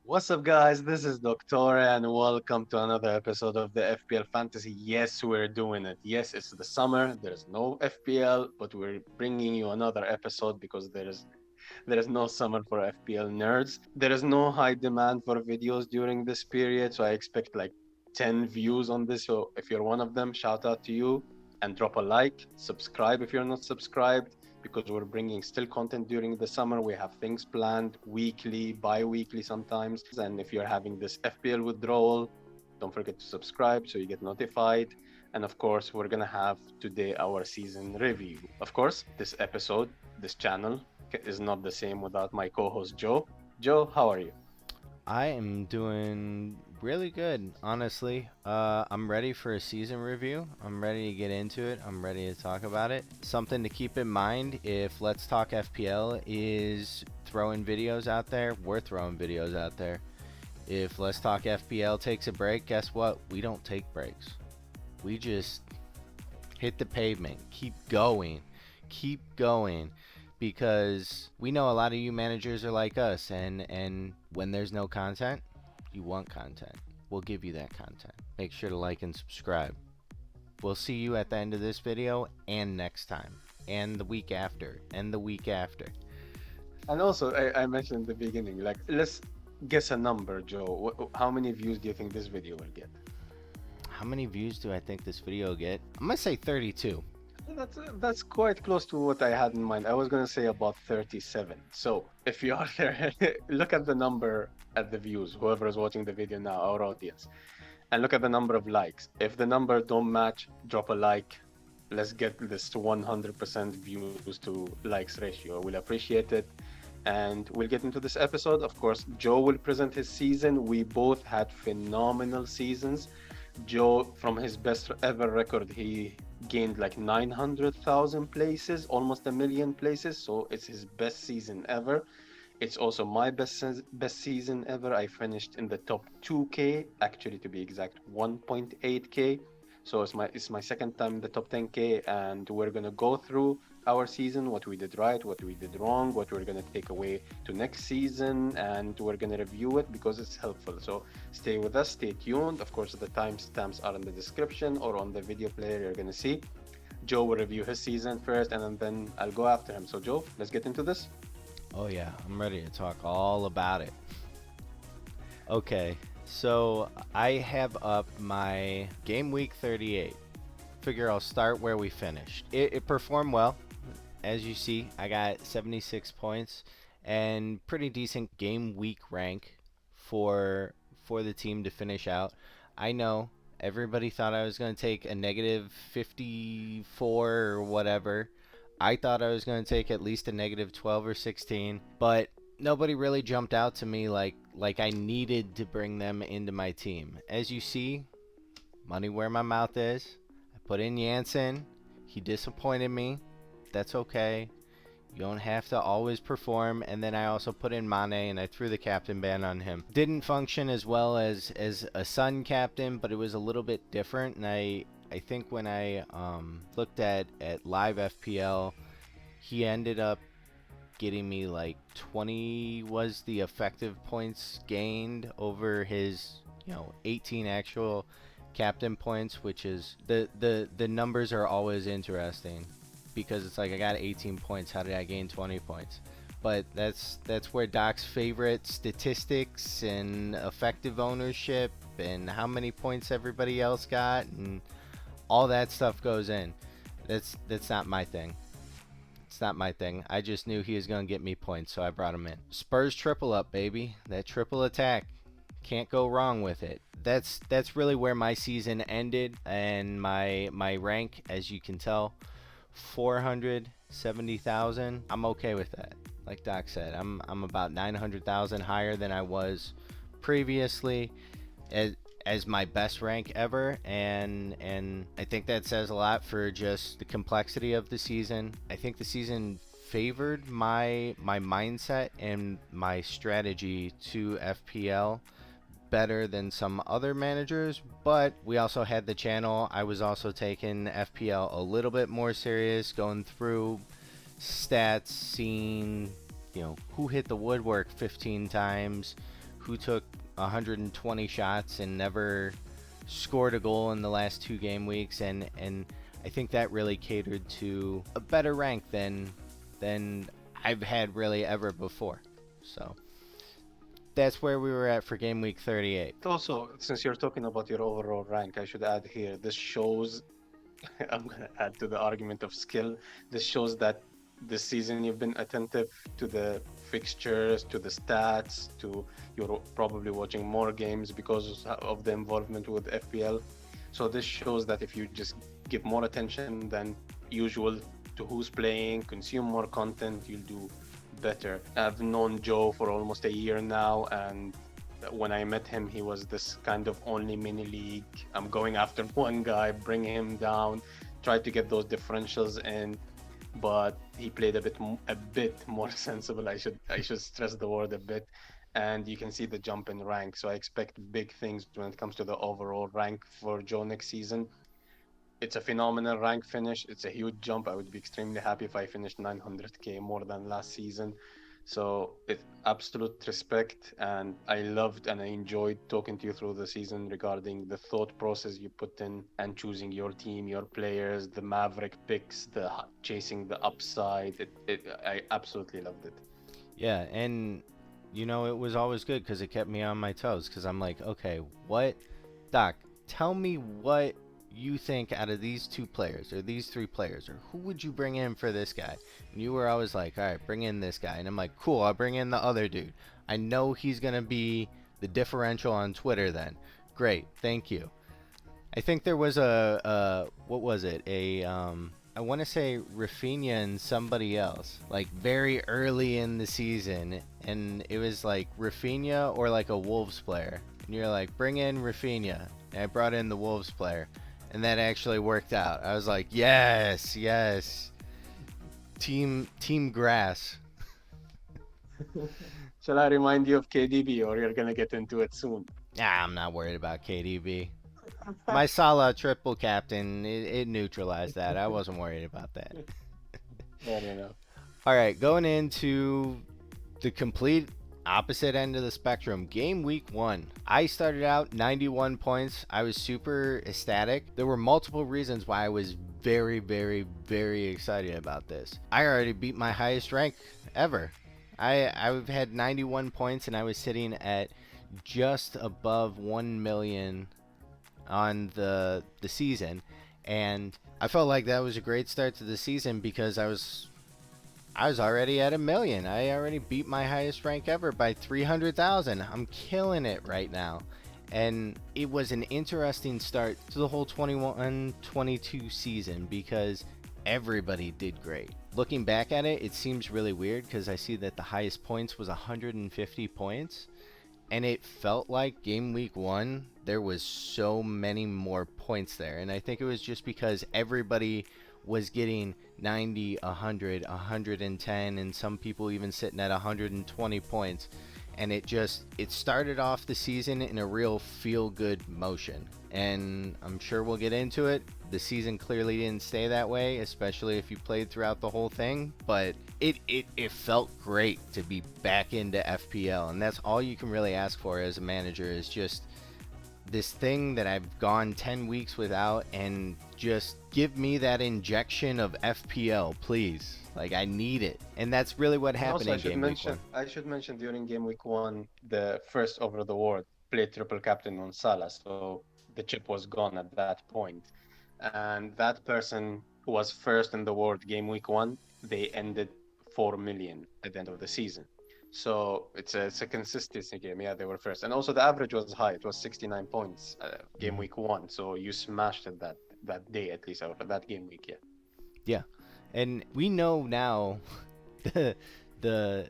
What's up, guys? This is Doctor, and welcome to another episode of the FPL Fantasy. Yes, we're doing it. Yes, it's the summer. There's no FPL, but we're bringing you another episode because there is no summer for FPL nerds. There is no high demand for videos during this period, so I expect like 10 views on this. So if you're one of them, shout out to you and drop a like. Subscribe if you're not subscribed because we're bringing still content during the summer. We have things planned weekly, bi-weekly sometimes. And if you're having this FPL withdrawal, don't forget to subscribe so you get notified. And of course, we're gonna have today our season review. Of course, this episode, this channel is not the same without my co-host Joe. Joe, how are you? I am doing really good, honestly. I'm ready for a season review. I'm ready to get into it. I'm ready to talk about it. Something to keep in mind if Let's Talk FPL is throwing videos out there, we're throwing videos out there. If Let's Talk FPL takes a break, guess what? We don't take breaks. We just hit the pavement, keep going, because we know a lot of you managers are like us, and when there's no content, you want content. We'll give you that content. Make sure to like and subscribe. We'll see you at the end of this video and next time and the week after and the week after. And also, I mentioned in the beginning, like, let's guess a number, Joe. How many views do you think this video will get? How many views do I think this video will get? I'm gonna say 32. That's quite close to what I had in mind. I was gonna say about 37. So if you are there, look at the number at the views. Whoever is watching the video now, our audience, and look at the number of likes. If the number don't match, drop a like. Let's get this to 100% views to likes ratio. We'll appreciate it. And we'll get into this episode. Of course, Joe will present his season. We both had phenomenal seasons. Joe, from his best ever record, he gained like 900,000 places, almost a million places. So it's his best season ever. It's also my best season ever. I finished in the top 2K, actually to be exact, 1.8K. So it's my second time in the top 10K, and we're gonna go through our season, what we did right, what we did wrong, what we're gonna take away to next season, and we're gonna review it because it's helpful. So stay with us, stay tuned. Of course, the timestamps are in the description or on the video player you're gonna see. Joe will review his season first, and then I'll go after him. So Joe, let's get into this. Oh yeah, I'm ready to talk all about it. Okay, so I have up my game week 38. Figure I'll start where we finished. It performed well. As you see, I got 76 points and pretty decent game week rank for the team to finish out. I know everybody thought I was going to take a negative 54 or whatever. I thought I was going to take at least a negative 12 or 16, but nobody really jumped out to me like I needed to bring them into my team. As you see, money where my mouth is. I put in Jansen. He disappointed me. That's okay. You don't have to always perform. And then I also put in Mane and I threw the captain ban on him. Didn't function as well as a Sun captain, but it was a little bit different. And I think when I looked at live FPL, he ended up getting me like 20 was the effective points gained over his 18 actual captain points, which is the numbers are always interesting because it's like I got 18 points, how did I gain 20 points? But that's where Doc's favorite statistics and effective ownership and how many points everybody else got and all that stuff goes in. That's not my thing. It's not my thing. I just knew he was going to get me points, so I brought him in. Spurs triple up, baby. That triple attack. Can't go wrong with it. That's really where my season ended, and my rank, as you can tell, 470,000. I'm okay with that. Like Doc said, I'm about 900,000 higher than I was previously. As my best rank ever, and I think that says a lot for just the complexity of the season. I think the season favored my mindset and my strategy to FPL better than some other managers, but we also had the channel. I was also taking FPL a little bit more serious, going through stats, seeing who hit the woodwork 15 times, who took 120 shots and never scored a goal in the last 2 game weeks, and I think that really catered to a better rank than I've had really ever before. So that's where we were at for game week 38. Also, since you're talking about your overall rank, I should add here, this shows, I'm going to add to the argument of skill. This shows that this season you've been attentive to the fixtures, to the stats, to you're probably watching more games because of the involvement with FPL. So this shows that if you just give more attention than usual to who's playing, consume more content, you'll do better. I've known Joe for almost a year now, and when I met him, he was this kind of only mini league. I'm going after one guy, bring him down, try to get those differentials in. But he played a bit more sensible. I should stress the word a bit, and you can see the jump in rank. So I expect big things when it comes to the overall rank for Joe next season. It's a phenomenal rank finish. It's a huge jump. I would be extremely happy if I finished 900k more than last season. So it's absolute respect, and I loved and I enjoyed talking to you through the season regarding the thought process you put in and choosing your team, your players, the Maverick picks, the chasing the upside. I absolutely loved it. Yeah, and it was always good because it kept me on my toes. Because I'm like, okay, what, Doc? Tell me what you think out of these two players or these three players, or who would you bring in for this guy? And you were always like, all right, bring in this guy, and I'm like, cool, I'll bring in the other dude. I know he's gonna be the differential on Twitter. Then, great, thank you. I think there was a what was it? I want to say Rafinha and somebody else, like very early in the season, and it was like Rafinha or like a Wolves player, and you're like, bring in Rafinha, and I brought in the Wolves player, and that actually worked out. I was like, yes, yes, team grass. Shall I remind you of KDB, or you're gonna get into it soon? I'm not worried about KDB. My Salah triple captain, it neutralized that. I wasn't worried about that. Fair enough. All right, going into the complete opposite end of the spectrum. Game week 1. I started out 91 points. I was super ecstatic. There were multiple reasons why I was very, very, very excited about this. I already beat my highest rank ever. I've had 91 points and I was sitting at just above 1 million on the season, and I felt like that was a great start to the season because I was already at 1 million. I already beat my highest rank ever by 300,000. I'm killing it right now. And it was an interesting start to the whole 21-22 season because everybody did great. Looking back at it, it seems really weird because I see that the highest points was 150 points. And it felt like game week 1, there was so many more points there. And I think it was just because everybody was getting 90, 100, 110, and some people even sitting at 120 points. And it started off the season in a real feel-good motion. And I'm sure we'll get into it. The season clearly didn't stay that way, especially if you played throughout the whole thing. But it felt great to be back into FPL. And that's all you can really ask for as a manager is just this thing that I've gone 10 weeks without, and just give me that injection of FPL, please. Like, I need it. And that's really what And happened also, in game week 1. I should mention during game week 1, the first over the board played triple captain on Salah, so the chip was gone at that point. And that person who was first in the world game week 1, they ended 4 million at the end of the season. So it's a consistency game. Yeah, they were first, and also the average was high. It was 69 points game Mhm. week 1. So you smashed it that day at least, or that game week. Yeah. Yeah. And we know now the the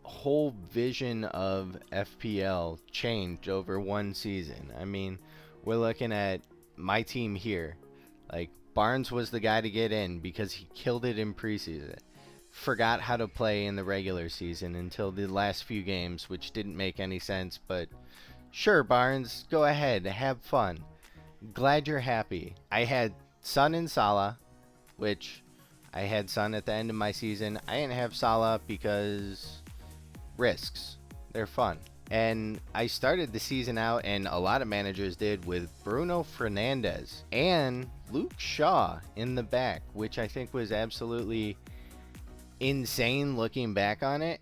whole vision of FPL changed over one season. I mean, we're looking at my team here. Like, Barnes was the guy to get in because he killed it in preseason. Forgot how to play in the regular season until the last few games, which didn't make any sense, but sure, Barnes, go ahead, have fun. Glad you're happy. I had Son and Salah, which I had Son at the end of my season. I didn't have Salah because risks. They're fun. And I started the season out, and a lot of managers did, with Bruno Fernandes and Luke Shaw in the back, which I think was absolutely insane looking back on it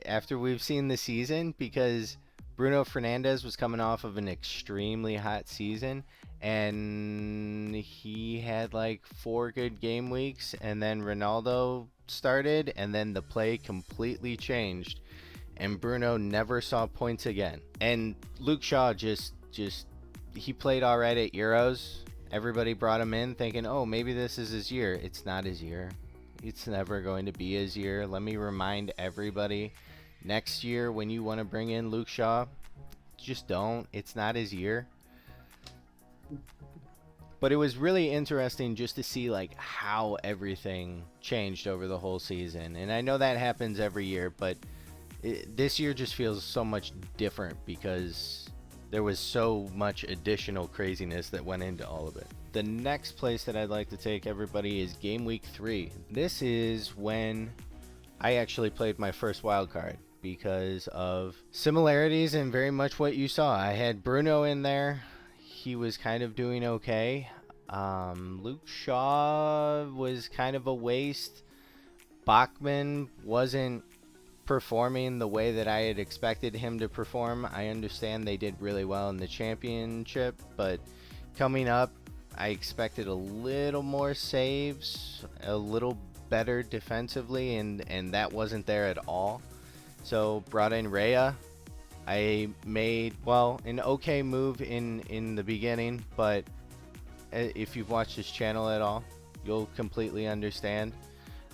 after we've seen the season, because Bruno Fernandes was coming off of an extremely hot season, and he had like 4 good game weeks, and then Ronaldo started, and then the play completely changed, and Bruno never saw points again. And Luke Shaw just he played all right at Euros. Everybody brought him in thinking, "Oh, maybe this is his year." It's not his year. It's never going to be his year. Let me remind everybody, next year when you want to bring in Luke Shaw, just don't. It's not his year. But it was really interesting just to see like how everything changed over the whole season. And I know that happens every year, but this year just feels so much different because there was so much additional craziness that went into all of it. The next place that I'd like to take everybody is game week 3. This is when I actually played my first wild card because of similarities and very much what you saw. I had Bruno in there. He was kind of doing okay. Luke Shaw was kind of a waste. Bachman wasn't performing the way that I had expected him to perform. I understand they did really well in the championship, but coming up, I expected a little more saves, a little better defensively, and that wasn't there at all. So brought in Raya. I made, well, an okay move in the beginning, but if you've watched this channel at all, you'll completely understand.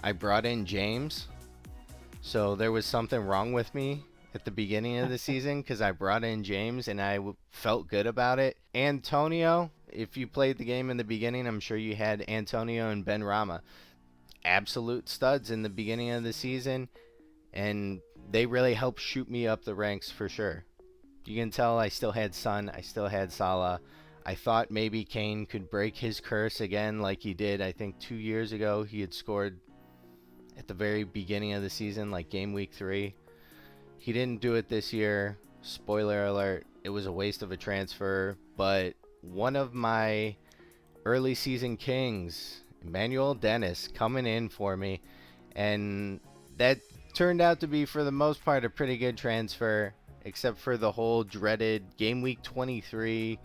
I brought in James. So there was something wrong with me at the beginning of the season because I brought in James and I felt good about it. Antonio, if you played the game in the beginning, I'm sure you had Antonio and Ben Rama. Absolute studs in the beginning of the season, and they really helped shoot me up the ranks for sure. You can tell I still had Son, I still had Salah. I thought maybe Kane could break his curse again like he did, I think 2 years ago. He had scored at the very beginning of the season, like game week 3. He didn't do it this year. Spoiler alert, it was a waste of a transfer. But one of my early season kings, Emmanuel Dennis, coming in for me. And that turned out to be, for the most part, a pretty good transfer, except for the whole dreaded game week 23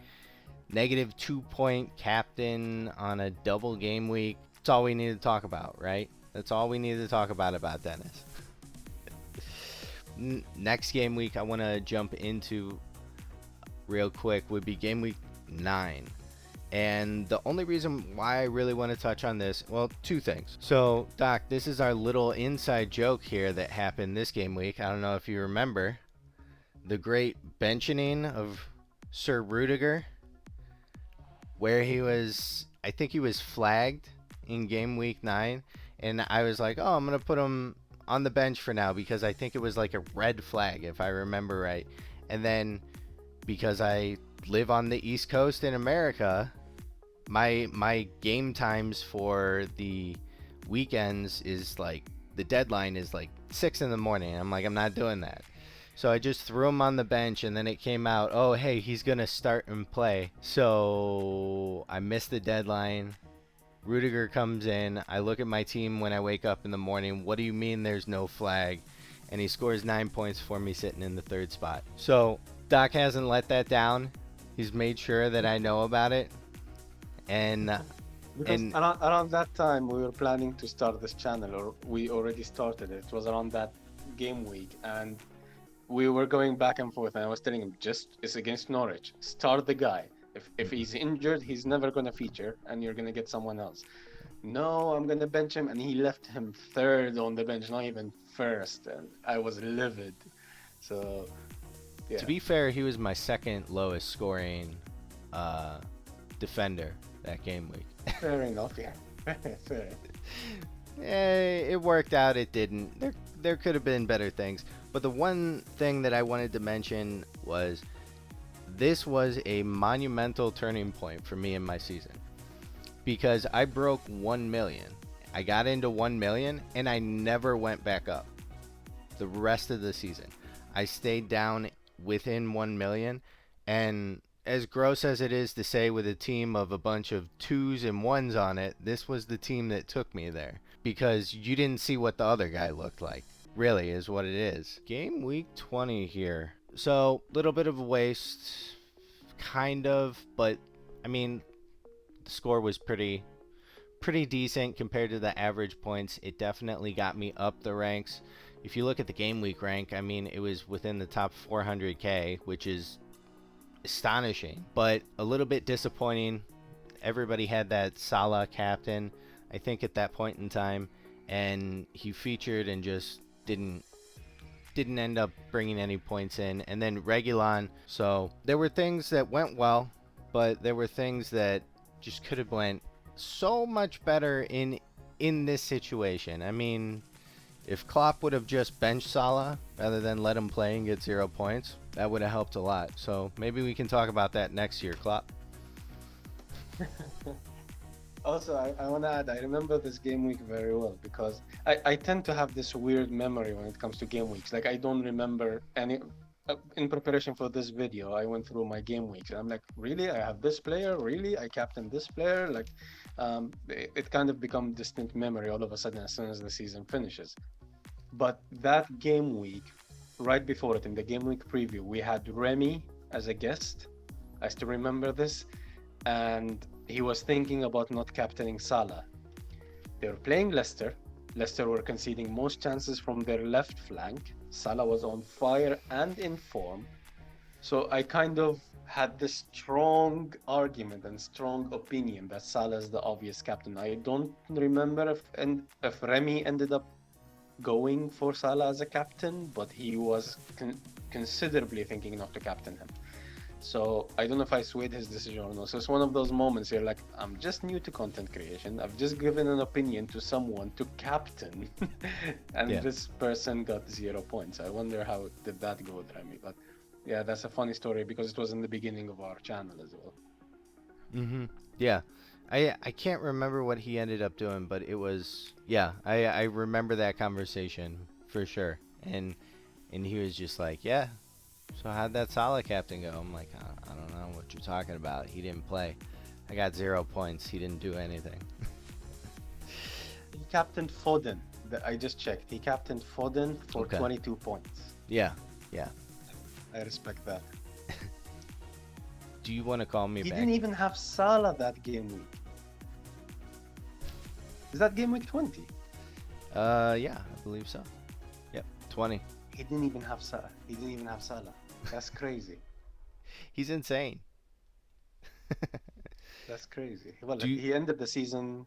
-2 point captain on a double game week. That's all we need to talk about, right? That's all we need to talk about Dennis. Next game week I want to jump into real quick would be game week 9. And the only reason why I really want to touch on this, well, 2 things. So, Doc, this is our little inside joke here that happened this game week. I don't know if you remember the great benching of Sir Rudiger, where he was, I think he was flagged in game week 9. And I was like, oh, I'm going to put him on the bench for now because I think it was like a red flag, if I remember right. And then because I live on the East Coast in America, my game times for the weekends is like, the deadline is like 6 in the morning. I'm like, I'm not doing that. So I just threw him on the bench, and then it came out, oh, hey, he's going to start and play. So I missed the deadline. Rudiger comes in. I look at my team when I wake up in the morning. What do you mean there's no flag? And he scores 9 points for me sitting in the 3rd spot. So Doc hasn't let that down. He's made sure that I know about it. And Because around that time we were planning to start this channel, or we already started it. It was around that game week, and we were going back and forth, and I was telling him, just, it's against Norwich. Start the guy. If he's injured, he's never gonna feature, and you're gonna get someone else. No, I'm gonna bench him, and he left him 3rd on the bench, not even 1st, and I was livid. So, yeah. To be fair, he was my 2nd lowest scoring defender that game week. Fair enough, yeah. Fair. It worked out. It didn't. There could have been better things. But the one thing that I wanted to mention was this was a monumental turning point for me in my season, because I broke 1 million. I got into 1 million and I never went back up the rest of the season. I stayed down within 1 million. And as gross as it is to say, with a team of a bunch of twos and ones on it, this was the team that took me there because you didn't see what the other guy looked like. Really, is what it is. Game week 20 here. So, little bit of a waste, kind of, but I mean, the score was pretty decent compared to the average points. It definitely got me up the ranks. If you look at the game week rank, I mean, it was within the top 400k, which is astonishing, but a little bit disappointing. Everybody had that Salah captain, I think, at that point in time, and he featured and just didn't end up bringing any points in. And then Regulon. So there were things that went well, but there were things that just could have went so much better in this situation. I mean, if Klopp would have just benched Salah rather than let him play and get 0 points, that would have helped a lot. So maybe we can talk about that next year, Klopp. Also, I want to add, I remember this game week very well because I tend to have this weird memory when it comes to game weeks. Like, I don't remember any. In preparation for this video, I went through my game weeks and I'm like, really? I have this player? Really? I captained this player? Like, it kind of become distant memory all of a sudden as soon as the season finishes. But that game week, right before it, in the game week preview, we had Remy as a guest. I still remember this. And he was thinking about not captaining Salah. They were playing Leicester. Leicester were conceding most chances from their left flank. Salah was on fire and in form. So I kind of had this strong argument and strong opinion that Salah is the obvious captain. I don't remember if Remy ended up going for Salah as a captain, but he was considerably thinking not to captain him. So I don't know if I swayed his decision or not. So it's one of those moments you're like, I'm just new to content creation. I've just given an opinion to someone to captain, and Yeah. this person got 0 points. I wonder how did that go with Remy. But yeah, that's a funny story because it was in the beginning of our channel as well. Yeah. I can't remember what he ended up doing, but it was, yeah, I remember that conversation for sure. And he was just like, yeah. So how'd that Salah captain go? I'm like, I don't know what you're talking about. He didn't play. I got 0 points. He didn't do anything. He captained Foden. I just checked. He captained Foden for Okay. 22 points. Yeah. Yeah. I respect that. Do you want to call me He back? didn't even have Salah that game week. Is that game week 20? Yeah, I believe so. Yep. 20. He didn't even have Salah. He didn't even have Salah. That's crazy. He's insane. That's crazy. Well, Do you, he ended the season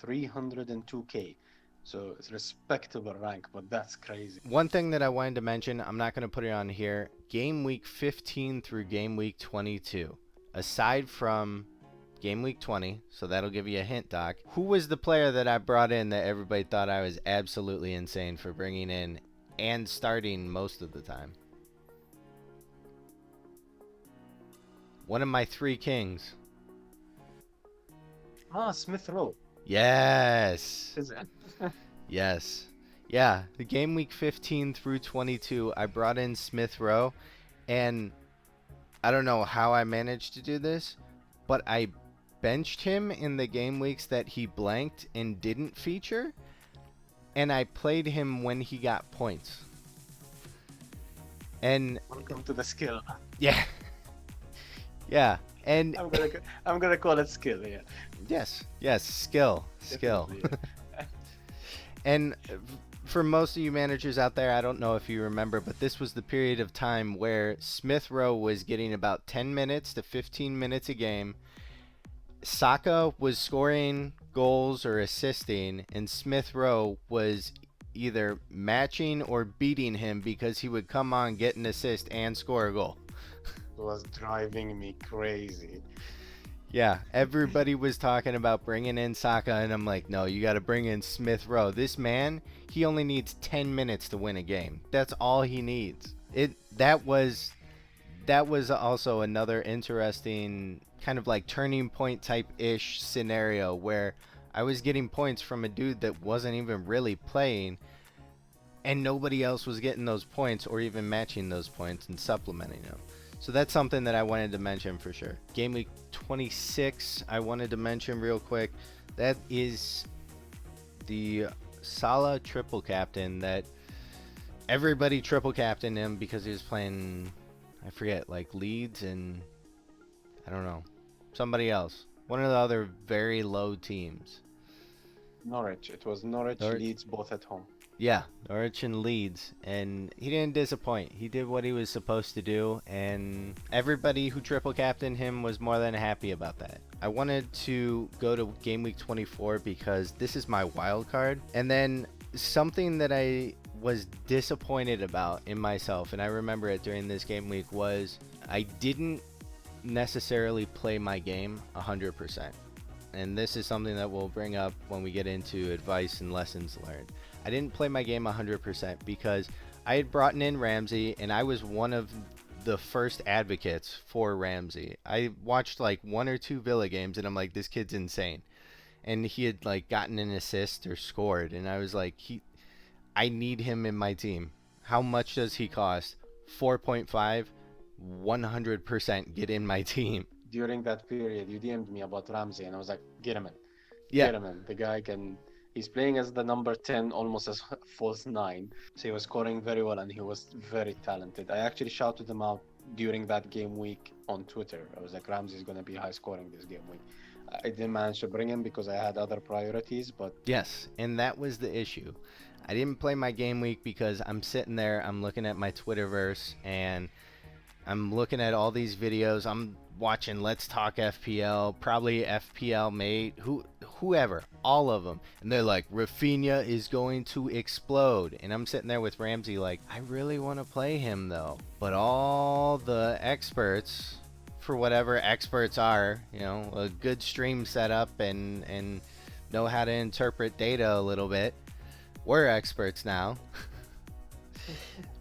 302k. So it's a respectable rank, but that's crazy. One thing that I wanted to mention, I'm not going to put it on here. Game week 15 through game week 22. Aside from game week 20, so that'll give you a hint, Doc. Who was the player that I brought in that everybody thought I was absolutely insane for bringing in and starting most of the time? One of my 3 kings. Ah, Smith Rowe. Yes. Is it? Yes. Yeah, the game week 15 through 22, I brought in Smith Rowe, and I don't know how I managed to do this, but I benched him in the game weeks that he blanked and didn't feature, and I played him when he got points. And Welcome to the skill. yeah, yeah, and I'm gonna call it skill. Yeah. yes, skill. Definitely, yeah. And for most of you managers out there, I don't know if you remember, but this was the period of time where Smith Rowe was getting about 10 minutes to 15 minutes a game. Saka was scoring goals or assisting, and Smith Rowe was either matching or beating him because he would come on, get an assist, and score a goal. It was driving me crazy. Yeah, everybody was talking about bringing in Saka, and I'm like, no, you got to bring in Smith Rowe. This man, he only needs 10 minutes to win a game. That's all he needs. That was also another interesting kind of like turning point type ish scenario where I was getting points from a dude that wasn't even really playing, and nobody else was getting those points or even matching those points and supplementing them. So that's something that I wanted to mention for sure. Game week 26, I wanted to mention real quick. That is the Salah triple captain that everybody triple captained him because he was playing, I forget, like Leeds and I don't know, somebody else. One of the other very low teams. Norwich. It was Norwich, Norwich. Leeds, both at home. Yeah, Norwich and Leeds, and he didn't disappoint. He did what he was supposed to do, and everybody who triple captained him was more than happy about that. I wanted to go to game week 24 because this is my wild card, and then something that I was disappointed about in myself, and I remember it during this game week, was I didn't necessarily play my game 100%. And this is something that we'll bring up when we get into advice and lessons learned. I didn't play my game 100% because I had brought in Ramsey, and I was one of the first advocates for Ramsey. I watched like one or two Villa games, and I'm like, this kid's insane. And he had like gotten an assist or scored, and I was like, I need him in my team. How much does he cost? 4.5, 100% get in my team. During that period, you DM'd me about Ramsey, and I was like, get him in. Yeah, Get him in. The guy can. He's playing as the number 10, almost as false 9. So he was scoring very well, and he was very talented. I actually shouted him out during that game week on Twitter. I was like, Ramsey's going to be high scoring this game week. I didn't manage to bring him because I had other priorities, but yes, and that was the issue. I didn't play my game week because I'm sitting there, I'm looking at my Twitterverse, and I'm looking at all these videos. I'm watching Let's Talk FPL, probably FPL Mate, whoever, all of them. And they're like, Rafinha is going to explode. And I'm sitting there with Ramsey like, I really want to play him though. But all the experts, for whatever experts are, you know, a good stream setup and know how to interpret data a little bit. We're experts now.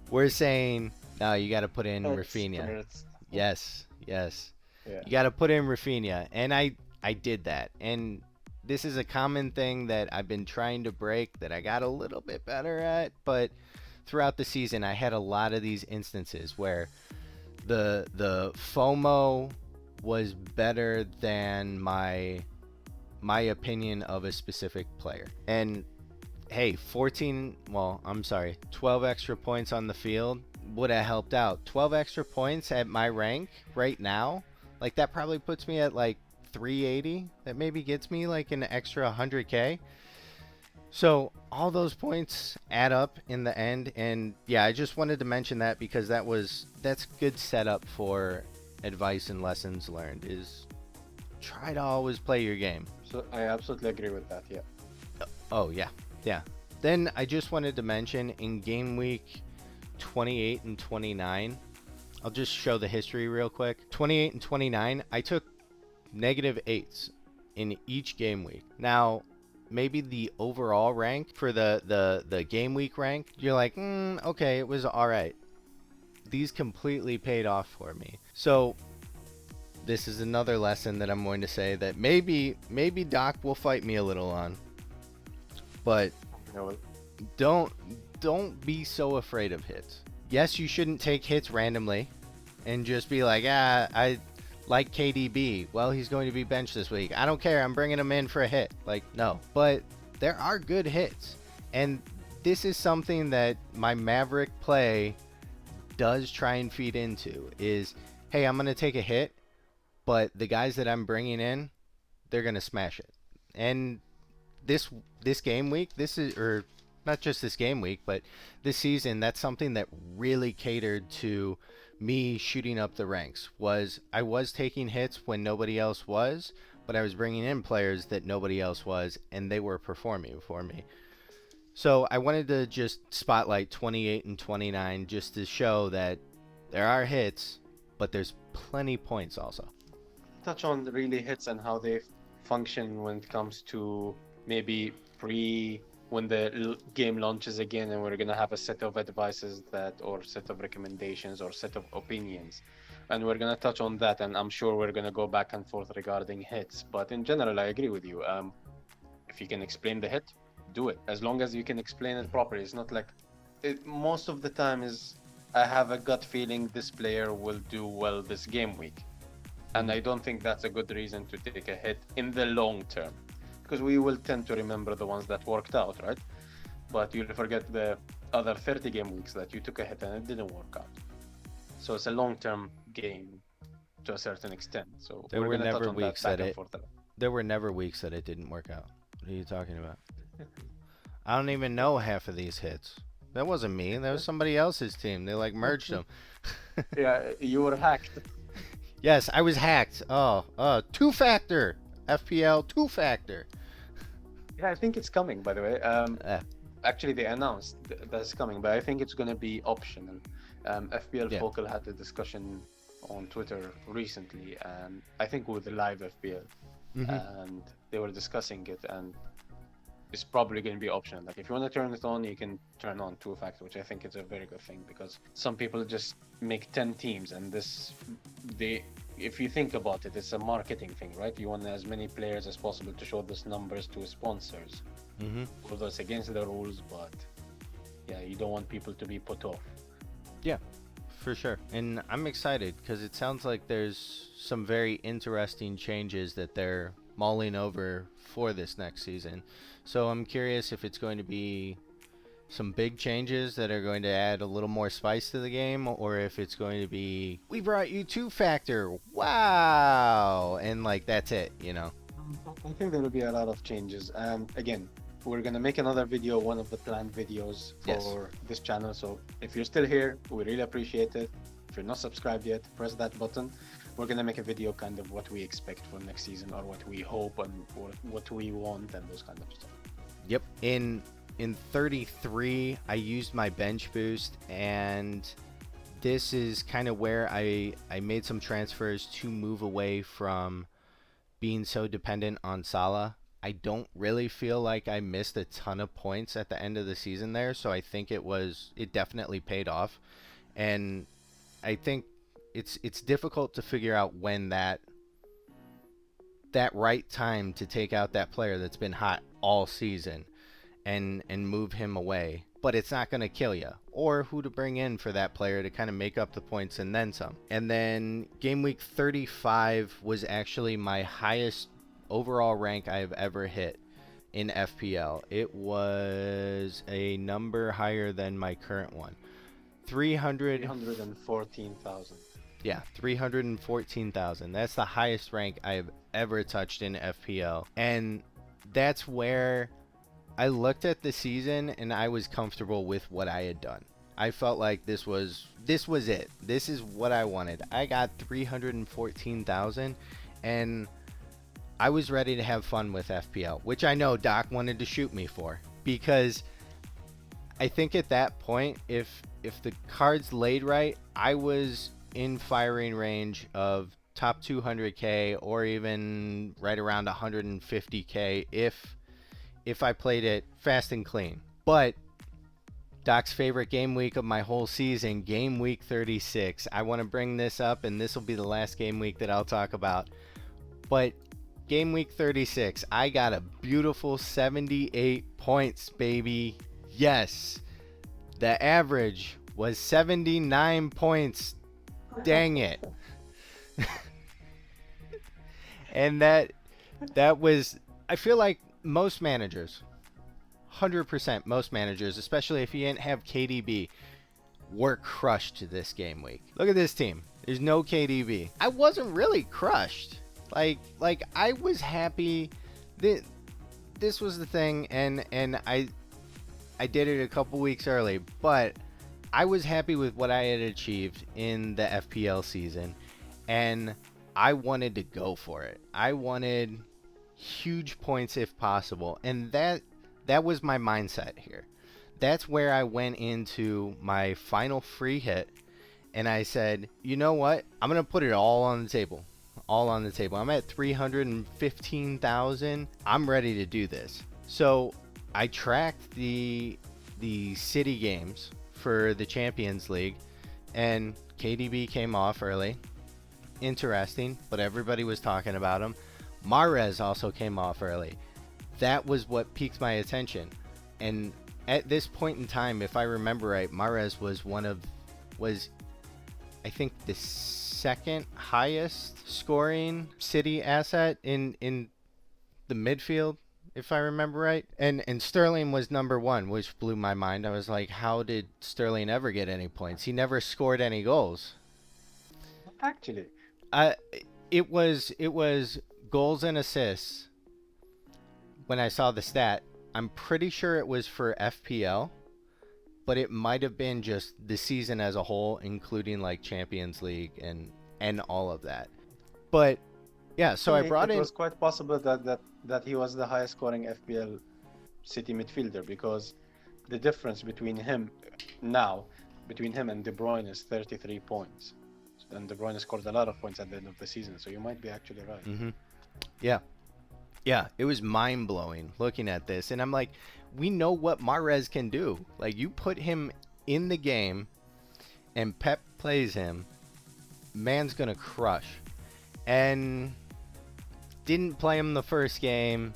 We're saying, no, you got to put in Rafinha. experts. Yes, yes. Yeah. You got to put in Rafinha. And I did that. And this is a common thing that I've been trying to break that I got a little bit better at. But throughout the season, I had a lot of these instances where the FOMO was better than my opinion of a specific player. And hey, 12 extra points on the field would have helped out. 12 extra points at my rank right now, like that probably puts me at like 380. That maybe gets me like an extra 100k. So all those points add up in the end, and yeah, I just wanted to mention that because that's good setup for advice and lessons learned is try to always play your game. So I absolutely agree with that. Yeah. Oh, yeah. Yeah. Then I just wanted to mention in game week 28 and 29, I'll just show the history real quick. 28 and 29, I took -8s in each game week. Now, maybe the overall rank for the game week rank, you're like, okay, it was all right. These completely paid off for me. So this is another lesson that I'm going to say that maybe Doc will fight me a little on. But don't be so afraid of hits. Yes, you shouldn't take hits randomly and just be like, I like KDB. Well, he's going to be benched this week. I don't care. I'm bringing him in for a hit. Like, no. But there are good hits. And this is something that my Maverick play does try and feed into is, hey, I'm going to take a hit, but the guys that I'm bringing in, they're going to smash it. And this game week, or not just this game week, but this season, that's something that really catered to me shooting up the ranks. I was taking hits when nobody else was, but I was bringing in players that nobody else was, and they were performing for me. So I wanted to just spotlight 28 and 29 just to show that there are hits, but there's plenty points also. Touch on the really hits and how they function when it comes to maybe when the game launches again, and we're gonna have a set of advices or set of recommendations or set of opinions, and we're gonna touch on that. And I'm sure we're gonna go back and forth regarding hits. But in general, I agree with you. If you can explain the hit, do it. As long as you can explain it properly. It's not like most of the time is I have a gut feeling this player will do well this game week. And Mhm. I don't think that's a good reason to take a hit in the long term because we will tend to remember the ones that worked out, right? But you'll forget the other 30 game weeks that you took a hit and it didn't work out. So it's a long term game to a certain extent. So There we're were going to touch never on that weeks back that and it. forth a lot. There were never weeks that it didn't work out. What are you talking about? I don't even know half of these hits. That wasn't me. That was somebody else's team. They like merged them. Yeah, you were hacked. Yes, I was hacked. Two factor. FPL two factor. Yeah, I think it's coming, by the way. Uh, Actually, they announced that's coming, but I think it's going to be optional. FPL yeah. Focal had a discussion on Twitter recently, and I think with the live FPL, Mhm. and they were discussing it, and it's probably going to be optional. Like if you want to turn it on, you can turn on two factor, which I think is a very good thing because some people just make 10 teams, and this they if you think about it, it's a marketing thing, right? You want as many players as possible to show those numbers to sponsors. Mhm. Although it's against the rules, but yeah, you don't want people to be put off. Yeah, for sure. And I'm excited because it sounds like there's some very interesting changes that they're mulling over for this next season. So I'm curious if it's going to be some big changes that are going to add a little more spice to the game, or if it's going to be, we brought you two factor, wow, and like that's it, you know. I think there will be a lot of changes. And again, we're gonna make another video, one of the planned videos Yes. for this channel. So if you're still here, we really appreciate it. If you're not subscribed yet, press that button. We're gonna make a video kind of what we expect for next season or what we hope and what we want and those kind of stuff. Yep. In 33, I used my bench boost, and this is kind of where I made some transfers to move away from being so dependent on Salah. I don't really feel like I missed a ton of points at the end of the season there, so I think it definitely paid off. And I think it's difficult to figure out when that right time to take out that player that's been hot all season and move him away. But it's not going to kill you. Or who to bring in for that player to kind of make up the points and then some. And then game week 35 was actually my highest overall rank I've ever hit in FPL. It was a number higher than my current one. 300. 314,000. Yeah, 314,000. That's the highest rank I've ever touched in FPL. And that's where I looked at the season and I was comfortable with what I had done. I felt like this was it. This is what I wanted. I got 314,000 and I was ready to have fun with FPL, which I know Doc wanted to shoot me for because I think at that point if the cards laid right, I was in firing range of top 200k or even right around 150k if I played it fast and clean. But Doc's favorite game week of my whole season, game week 36. I want to bring this up, and this will be the last game week that I'll talk about. But game week 36, I got a beautiful 78 points, baby. Yes, the average was 79 points. Dang it. And that was, I feel like most managers, 100% most managers, especially if you didn't have KDB, were crushed this game week. Look at this team. There's no KDB. I wasn't really crushed. Like I was happy that this was the thing, and I did it a couple weeks early, but I was happy with what I had achieved in the FPL season, and I wanted to go for it. I wanted huge points if possible, and that was my mindset here. That's where I went into my final free hit, and I said, you know what? I'm gonna put it all on the table. All on the table. I'm at 315,000. I'm ready to do this. So I tracked the city games for the Champions League, and KDB came off early. Interesting, but everybody was talking about him. Mahrez also came off early. That was what piqued my attention. And at this point in time, if I remember right, Mahrez was I think the second highest scoring City asset in the midfield, if I remember right. And Sterling was number one, which blew my mind. I was like, how did Sterling ever get any points? He never scored any goals. Actually, Uh, it was goals and assists. When I saw the stat, I'm pretty sure it was for FPL, but it might have been just the season as a whole, including like Champions League and all of that. But yeah, so I actually, brought it in. was quite possible that he was the highest scoring FPL City midfielder because the difference between him now between him and De Bruyne is 33 points. And De Bruyne scored a lot of points at the end of the season, so you might be actually right. Hmm. Yeah, yeah, it was mind blowing looking at this, and I'm like, we know what Mahrez can do. Like you put him in the game, and Pep plays him, man's gonna crush. And didn't play him the first game,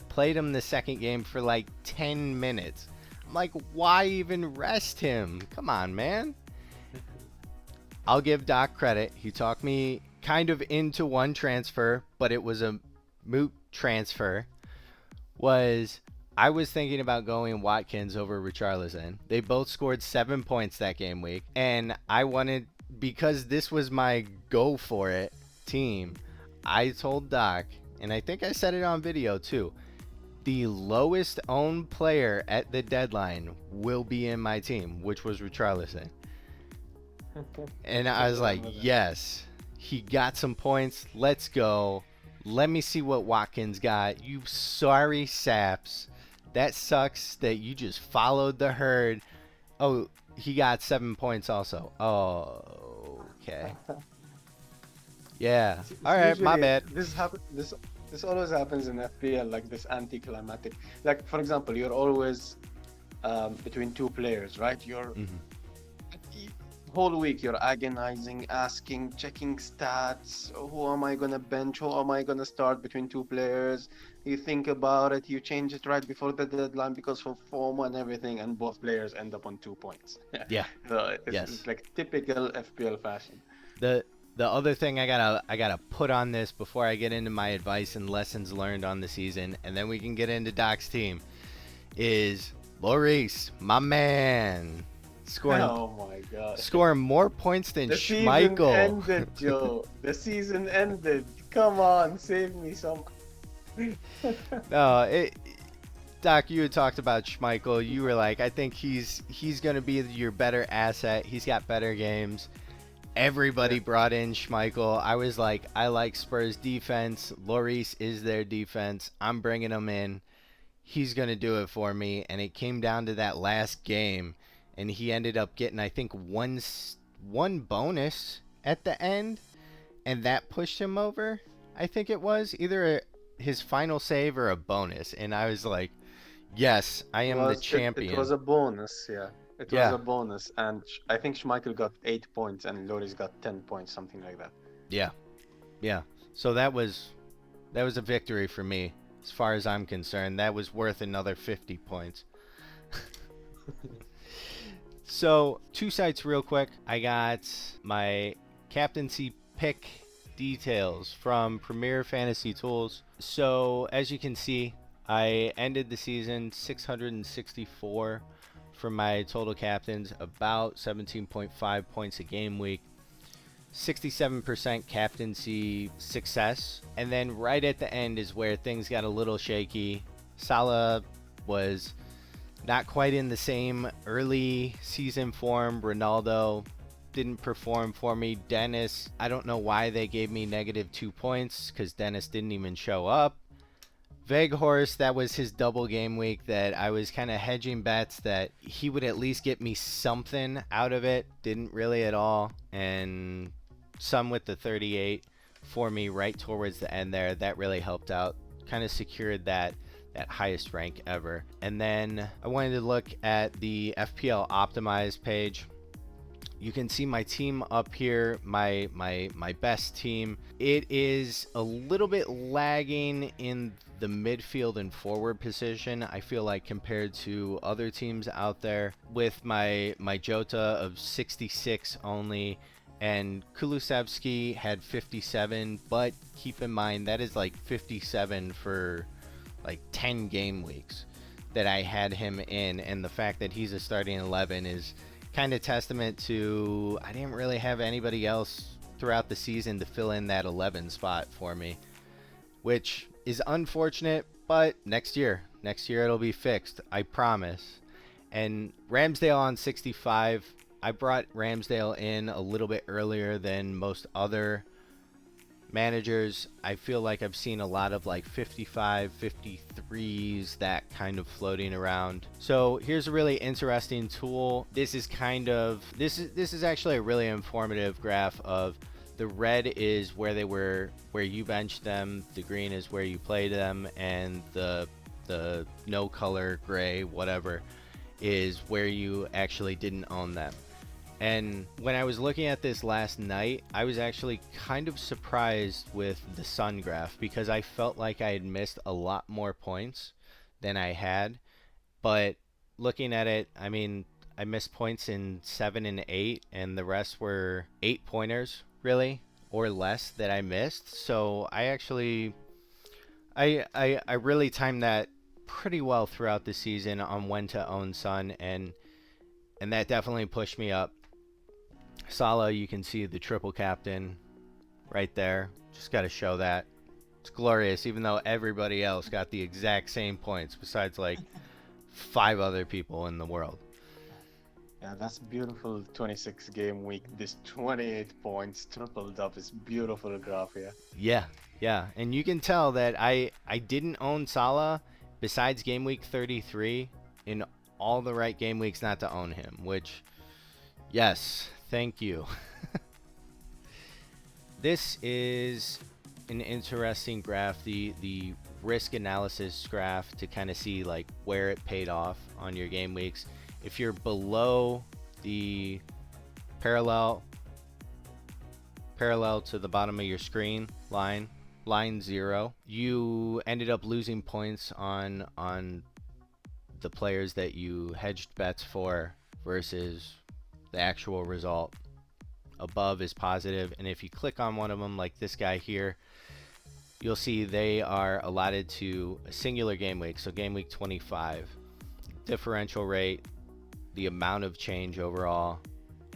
played him the second game for like 10 minutes. I'm like, why even rest him? Come on, man. I'll give Doc credit. He talked me kind of into one transfer, but it was a moot transfer. Was I was thinking about going Watkins over Richarlison. They both scored 7 points that game week, and I wanted, because this was my go for it team. I told Doc, and I think I said it on video too. The lowest owned player at the deadline will be in my team, which was Richarlison. And I I was like, remember that. yes, he got some points. Let's go. Let me see what Watkins got. You sorry saps. That sucks that you just followed the herd. Oh, he got 7 points also. Oh, okay. Yeah. All right, my Usually bad. this always happens in FPL, like this anticlimactic. Like for example, you're always between two players, right? You're Hmm. whole week you're agonizing, asking, checking stats. Who am I gonna bench? Who am I gonna start between two players? You think about it, you change it right before the deadline because of FOMO and everything, and both players end up on 2 points. Yeah. So it's Yes. like typical FPL fashion. The the other thing I gotta put on this before I get into my advice and lessons learned on the season, and then we can get into Doc's team, is Lloris, my man, scoring Oh my God. scoring more points than The season Schmeichel. ended, Joe. The season ended. Come on, save me some. No, Doc, you had talked about Schmeichel. You were like, I think he's gonna be your better asset. He's got better games. Yeah. Everybody brought in Schmeichel. I was like, I like Spurs defense. Lloris is their defense. I'm bringing him in. He's gonna do it for me. And it came down to that last game, and he ended up getting, I think, one bonus at the end, and that pushed him over. I think it was either his final save or a bonus, and I was like, yes, I am the It champion. was a bonus, yeah. It was Yeah, a bonus, and I think Schmeichel got 8 points and Loris got 10 points, something like that. yeah, yeah. So that was a victory for me, as far as I'm concerned. That was worth another 50 points. So, two sites real quick. I got my captaincy pick details from Premier Fantasy Tools. So, as you can see, I ended the season 664 for my total captains, about 17.5 points a game week. 67% captaincy success. And then right at the end is where things got a little shaky. Salah was not quite in the same early season form. Ronaldo didn't perform for me. Dennis, I don't know why they gave me negative 2 points because Dennis didn't even show up. Veghorst, that was his double game week that I was kind of hedging bets that he would at least get me something out of it. Didn't really at all. And some with the 38 for me right towards the end there. That really helped out. Kind of secured that highest rank ever. And then I wanted to look at the FPL optimized page. You can see my team up here, my best team. It is a little bit lagging in the midfield and forward position, I feel like compared to other teams out there, with my Jota of 66 only, and Kulusevski had 57, but keep in mind that is like 57 for like 10 game weeks that I had him in, and the fact that he's a starting 11 is kind of testament to I didn't really have anybody else throughout the season to fill in that 11 spot for me, which is unfortunate, but next year it'll be fixed, I promise. And Ramsdale on 65, I brought Ramsdale in a little bit earlier than most other managers. I feel like I've seen a lot of like 55, 53s, that kind of floating around. So here's a really interesting tool. This is actually a really informative graph of the red is where they were, where you benched them, the green is where you played them, and the no color gray whatever is where you actually didn't own them. And when I was looking at this last night, I was actually kind of surprised with the sun graph because I felt like I had missed a lot more points than I had. But looking at it, I mean, I missed points in 7 and 8, and the rest were 8-pointers, really, or less that I missed. So I actually, I really timed that pretty well throughout the season on when to own Sun, and that definitely pushed me up. Salah, you can see the triple captain right there. Just got to show that. It's glorious, even though everybody else got the exact same points besides like 5 other people in the world. Yeah, that's beautiful 26 game week. This 28 points tripled up is beautiful graph here. Yeah, yeah. And you can tell that I didn't own Salah besides game week 33 in all the right game weeks not to own him, which, yes, thank you. This is an interesting graph, the risk analysis graph, to kind of see like where it paid off on your game weeks. If you're below the parallel to the bottom of your screen line 0, you ended up losing points on the players that you hedged bets for versus the actual result. Above is positive, and if you click on one of them, like this guy here, you'll see they are allotted to a singular game week, so game week 25. Differential rate, the amount of change overall,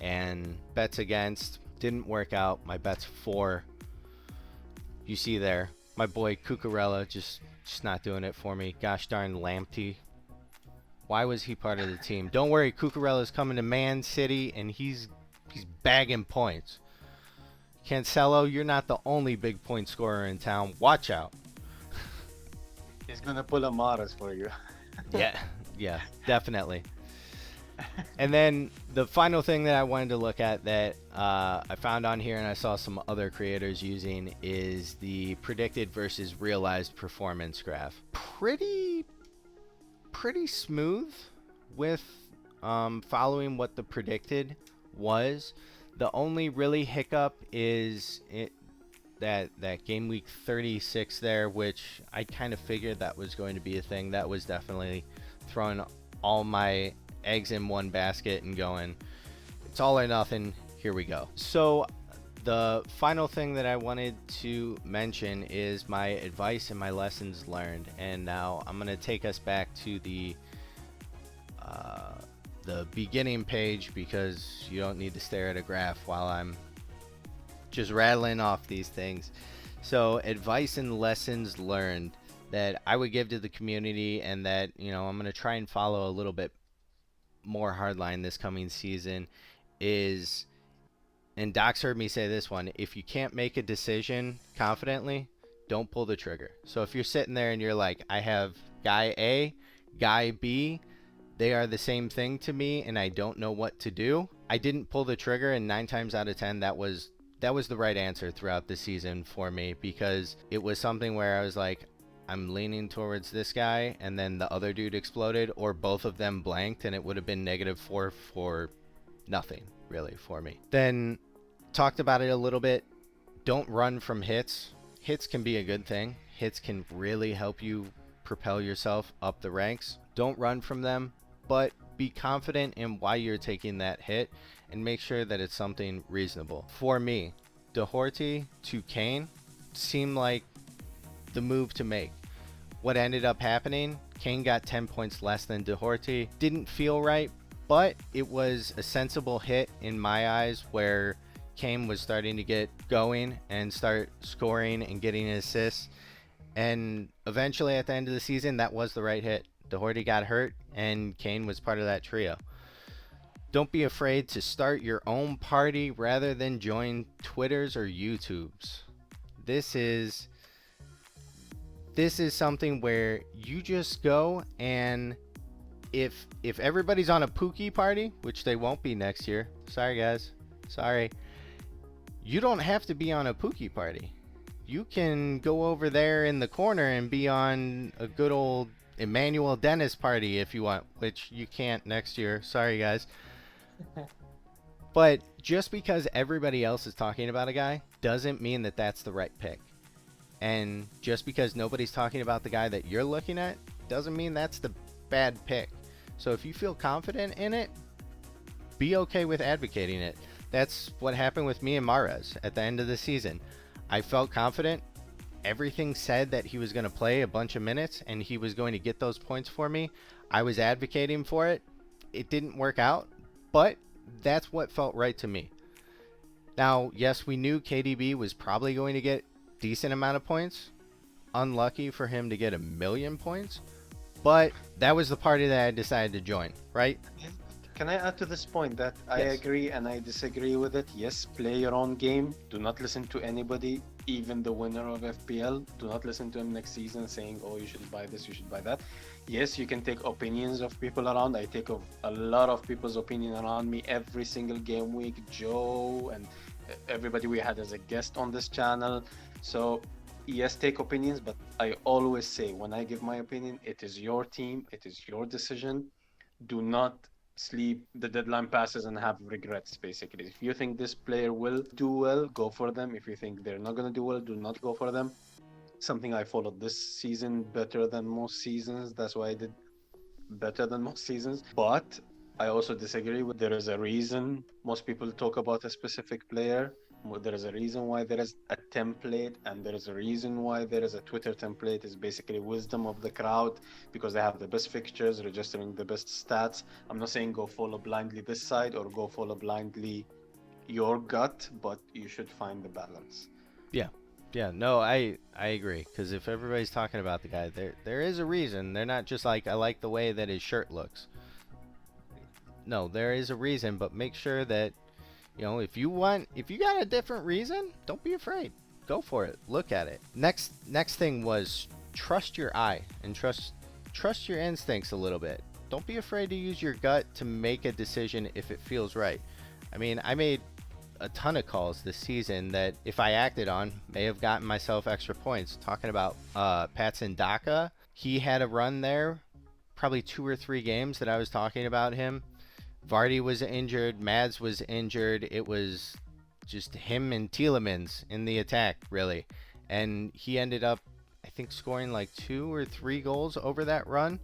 and bets against didn't work out. My bets 4. You see there, my boy Cucurella just not doing it for me. Gosh darn Lamptey. Why was he part of the team? Don't worry, Cucurella's coming to Man City, and he's bagging points. Cancelo, you're not the only big point scorer in town. Watch out. He's gonna pull a Maras for you. Yeah, definitely. And then the final thing that I wanted to look at that I found on here and I saw some other creators using is the predicted versus realized performance graph. Pretty smooth with following what the predicted was. The only really hiccup is that game week 36 there, which I kind of figured that was going to be a thing. That was definitely throwing all my eggs in one basket and going, it's all or nothing, here we go. So the final thing that I wanted to mention is my advice and my lessons learned. And now I'm going to take us back to the beginning page, because you don't need to stare at a graph while I'm just rattling off these things. So advice and lessons learned that I would give to the community, and that, you know, I'm going to try and follow a little bit more hardline this coming season is, and Doc's heard me say this one, if you can't make a decision confidently, don't pull the trigger. So if you're sitting there and you're like, I have guy A, guy B, they are the same thing to me and I don't know what to do, I didn't pull the trigger, and 9 times out of 10 that was the right answer throughout the season for me, because it was something where I was like, I'm leaning towards this guy, and then the other dude exploded, or both of them blanked, and it would have been -4 for nothing really for me. Then talked about it a little bit. Don't run from hits. Hits can be a good thing. hits can really help you propel yourself up the ranks. Don't run from them, but be confident in why you're taking that hit and make sure that it's something reasonable. For me, Doherty to Kane seemed like the move to make. What ended up happening, Kane got 10 points less than Doherty. Didn't feel right, but it was a sensible hit in my eyes where Kane was starting to get going and start scoring and getting assists. And eventually at the end of the season, that was the right hit. Doherty got hurt and Kane was part of that trio. Don't be afraid to start your own party rather than join Twitters or YouTubes. This is something where you just go, and if everybody's on a Pookie party, which they won't be next year, sorry guys, sorry, you don't have to be on a Pookie party. You can go over there in the corner and be on a good old Emmanuel Dennis party if you want, which you can't next year. Sorry guys. But just because everybody else is talking about a guy doesn't mean that that's the right pick. And just because nobody's talking about the guy that you're looking at doesn't mean that's the bad pick. So if you feel confident in it, be okay with advocating it. That's what happened with me and Mahrez at the end of the season. I felt confident. Everything said that he was going to play a bunch of minutes and he was going to get those points for me. I was advocating for it. It didn't work out, but that's what felt right to me. Now, yes, we knew KDB was probably going to get decent amount of points. Unlucky for him to get 1,000,000 points, but that was the party that I decided to join, right? Can I add to this point that I Yes. agree and I disagree with it? Yes, play your own game. Do not listen to anybody, even the winner of FPL. Do not listen to him next season saying, oh, you should buy this, you should buy that. Yes, you can take opinions of people around. I take a lot of people's opinion around me every single game week. Joe and everybody we had as a guest on this channel. So yes, take opinions, but I always say when I give my opinion, it is your team, it is your decision. Do not sleep the deadline passes and have regrets. Basically, if you think this player will do well, go for them. If you think they're not going to do well, do not go for them. Something I followed this season better than most seasons. That's why I did better than most seasons. But I also disagree with there is a reason most people talk about a specific player. There is a reason why there is a template, and there is a reason why there is a Twitter template. Is basically wisdom of the crowd because they have the best fixtures, registering the best stats. I'm not saying go follow blindly this side or go follow blindly your gut, but you should find the balance. Yeah. Yeah, no, I agree, cuz if everybody's talking about the guy, there is a reason. They're not just like I like the way that his shirt looks. No, there is a reason, but make sure that if you got a different reason, don't be afraid. Go for it. Look at it. Next thing was trust your eye and trust your instincts a little bit. Don't be afraid to use your gut to make a decision if it feels right. I mean, I made a ton of calls this season that if I acted on may have gotten myself extra points. Talking about Patson Daka, he had a run there, probably 2 or 3 games that I was talking about him. Vardy was injured, Mads was injured. It was just him and Tielemans in the attack, really. And he ended up, I think, scoring like 2 or 3 goals over that run.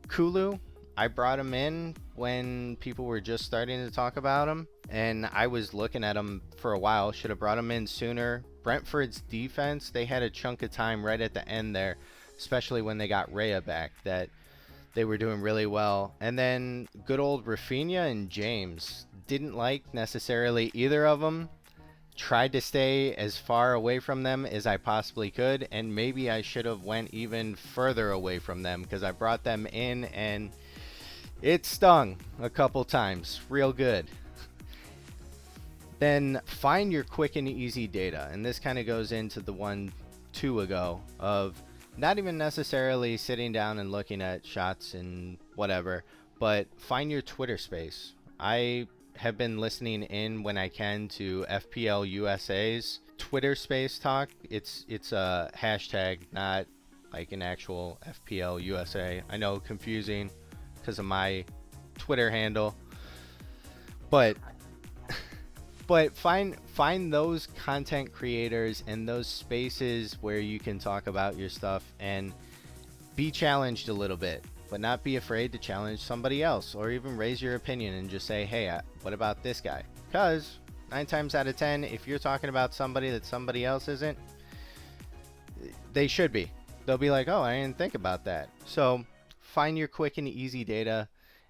Kulu, I brought him in when people were just starting to talk about him, and I was looking at him for a while. Should have brought him in sooner. Brentford's defense, they had a chunk of time right at the end there, especially when they got Raya back, that they were doing really well. And then good old Rafinha and James. Didn't like necessarily either of them. Tried to stay as far away from them as I possibly could, and maybe I should have went even further away from them because I brought them in and it stung a couple times real good. Then find your quick and easy data, and this kind of goes into the 1-2 ago of not even necessarily sitting down and looking at shots and whatever, but find your Twitter space. I have been listening in when I can to FPL USA's Twitter space talk. It's a hashtag, not like an actual FPL USA. I know, confusing because of my Twitter handle, but But find those content creators and those spaces where you can talk about your stuff and be challenged a little bit, but not be afraid to challenge somebody else or even raise your opinion and just say, hey, what about this guy? Because 9 times out of 10, if you're talking about somebody that somebody else isn't, they should be. They'll be like, oh, I didn't think about that. So find your quick and easy data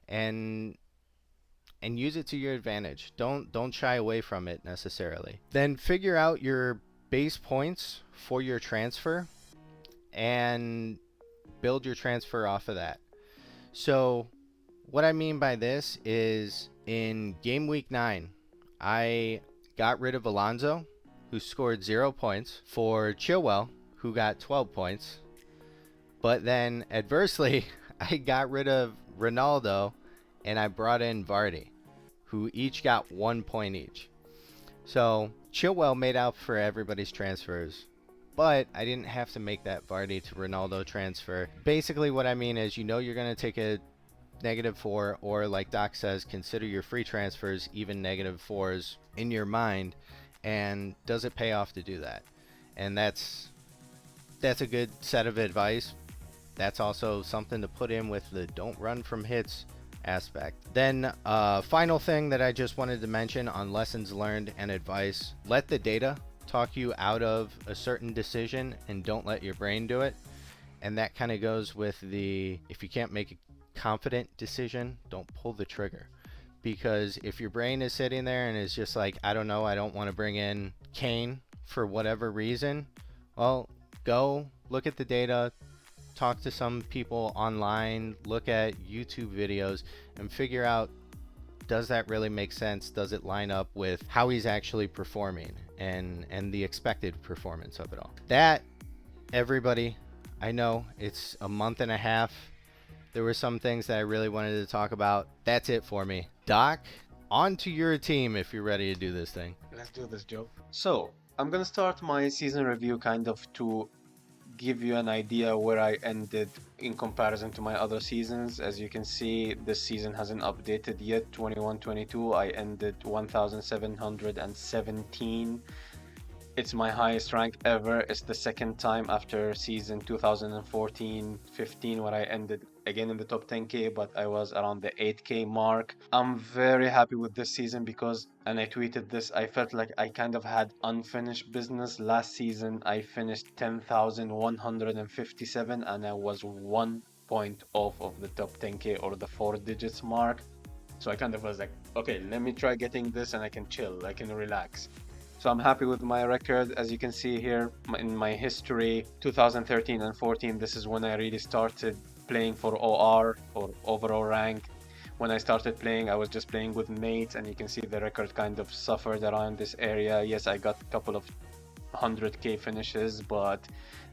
and use it to your advantage. Don't shy away from it necessarily. Then figure out your base points for your transfer and build your transfer off of that. So what I mean by this is in game week 9, I got rid of Alonso, who scored 0 points, for Chilwell, who got 12 points. But then adversely, I got rid of Ronaldo and I brought in Vardy, who each got 1 point each. So Chilwell made out for everybody's transfers, but I didn't have to make that Vardy to Ronaldo transfer. Basically, what I mean is, you're going to take a -4, or like Doc says, consider your free transfers even -4s in your mind, and does it pay off to do that? And that's a good set of advice. That's also something to put in with the don't run from hits aspect. Then final thing that I just wanted to mention on lessons learned and advice: let the data talk you out of a certain decision and don't let your brain do it. And that kind of goes with the, if you can't make a confident decision, don't pull the trigger. Because if your brain is sitting there and is just like, I don't know, I don't want to bring in Kane for whatever reason, well, go look at the data, talk to some people online, look at YouTube videos, and figure out, does that really make sense? Does it line up with how he's actually performing and the expected performance of it all? That, everybody, I know it's a month and a half. There were some things that I really wanted to talk about. That's it for me. Doc, on to your team if you're ready to do this thing. Let's do this, Joe. So, I'm gonna start my season review kind of to give you an idea where I ended in comparison to my other seasons. As you can see, this season hasn't updated yet. 21-22, I ended 1717. It's my highest rank ever. It's the second time after season 2014-15 where I ended again in the top 10k, but I was around the 8k mark. I'm very happy with this season because, and I tweeted this, I felt like I kind of had unfinished business. Last season I finished 10,157 and I was 1 point off of the top 10k or the 4 digits mark. So I kind of was like, okay, let me try getting this and I can chill, I can relax. So I'm happy with my record. As you can see here in my history, 2013 and 14, this is when I really started playing for OR or overall rank. When I started playing, I was just playing with mates, and you can see the record kind of suffered around this area. Yes, I got a couple of 100k finishes, but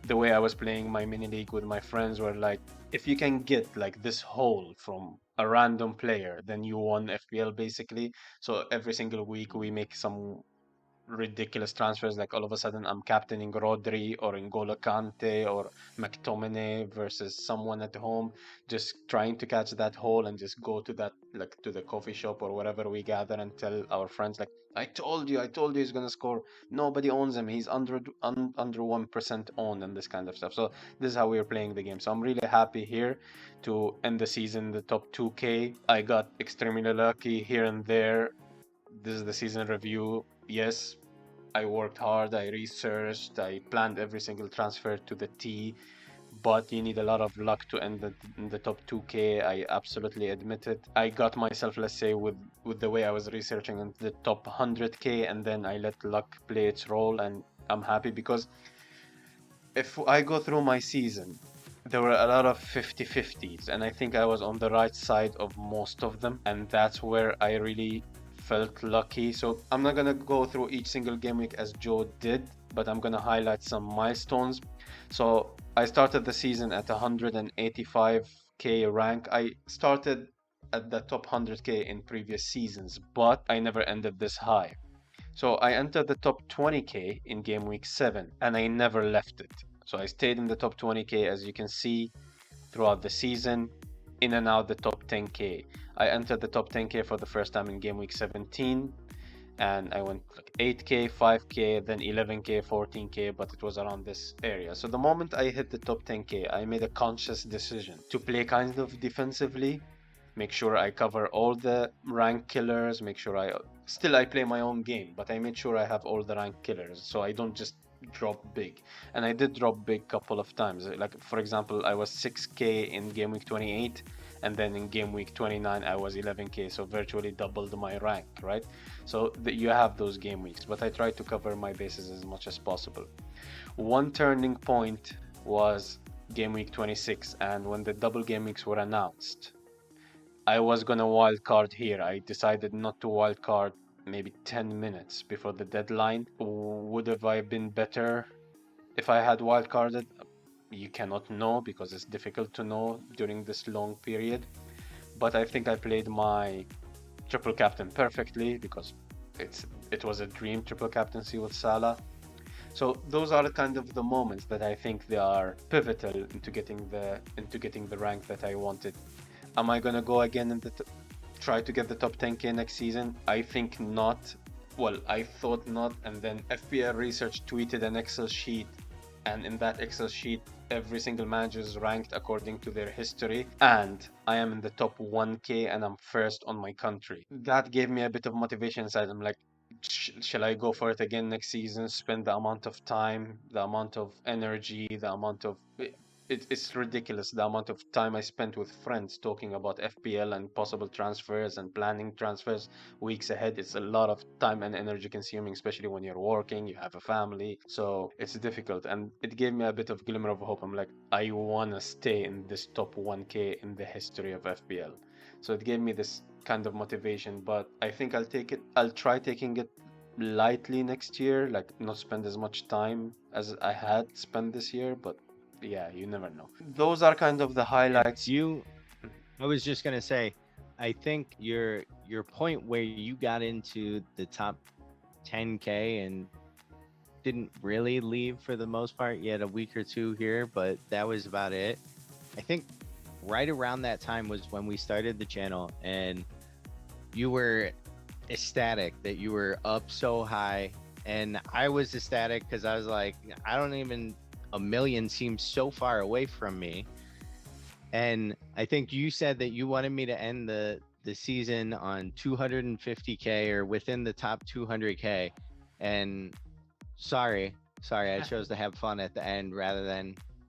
the way I was playing my mini league with my friends were like, if you can get like this haul from a random player, then you won FPL basically. So every single week we make some ridiculous transfers. Like all of a sudden, I'm captaining Rodri or N'Golo Kante or McTominay versus someone at home, just trying to catch that hole and just go to that, like to the coffee shop or wherever we gather and tell our friends like, I told you he's gonna score. Nobody owns him. He's under 1% owned and this kind of stuff. So this is how we are playing the game. So I'm really happy here to end the season in the top 2k. I got extremely lucky here and there. This is the season review. Yes, I worked hard, I researched, I planned every single transfer to the T, but you need a lot of luck to end in the top 2k. I absolutely admit it. I got myself, let's say, with the way I was researching into the top 100k, and then I let luck play its role, and I'm happy because if I go through my season, there were a lot of 50-50s, and I think I was on the right side of most of them, and that's where I really felt lucky. So I'm not gonna go through each single game week as Joe did, but I'm gonna highlight some milestones. So I started the season at 185k rank. I started at the top 100k in previous seasons, but I never ended this high. So I entered the top 20k in game week 7 and I never left it. So I stayed in the top 20k, as you can see, throughout the season, in and out the top 10k. I entered the top 10k for the first time in game week 17 and I went like 8K, 5K, then 11K, 14K, but it was around this area. So the moment I hit the top 10K, I made a conscious decision to play kind of defensively, make sure I cover all the rank killers, make sure I play my own game, but I made sure I have all the rank killers so I don't just drop big. And I did drop big couple of times. Like for example, I was 6K in game week 28, and then in game week 29 I was 11K, so virtually doubled my rank, right? So you have those game weeks, but I try to cover my bases as much as possible. One turning point was game week 26, and when the double game weeks were announced, I was gonna wild card here. I decided not to wild card maybe 10 minutes before the deadline. Would have I been better if I had wild carded? You cannot know because it's difficult to know during this long period. But I think I played my triple captain perfectly because it was a dream triple captaincy with Salah. So those are kind of the moments that I think they are pivotal into getting the rank that I wanted. Am I gonna go again in try to get the top 10K next season? I think not. Well, I thought not, and then FPL Research tweeted an Excel sheet, and in that Excel sheet, every single manager is ranked according to their history, and I am in the top 1K and I'm first on my country. That gave me a bit of motivation inside. I'm like, shall I go for it again next season? Spend the amount of time, the amount of energy, the amount of it's ridiculous the amount of time I spent with friends talking about FPL and possible transfers and planning transfers weeks ahead. It's a lot of time and energy consuming, especially when you're working, you have a family. So it's difficult. And it gave me a bit of glimmer of hope. I'm like, I want to stay in this top 1K in the history of FPL. So it gave me this kind of motivation, but I think I'll try taking it lightly next year, like not spend as much time as I had spent this year, but yeah, you never know. Those are kind of the Yeah. highlights. I was just gonna say, I think your point where you got into the top 10K and didn't really leave for the most part. You had a week or two here, but that was about it. I think right around that time was when we started the channel, and you were ecstatic that you were up so high, and I was ecstatic because I was like, I don't even, a million seems so far away from me. And I think you said that you wanted me to end the season on 250K or within the top 200K. And sorry, sorry, I chose to have fun at the end rather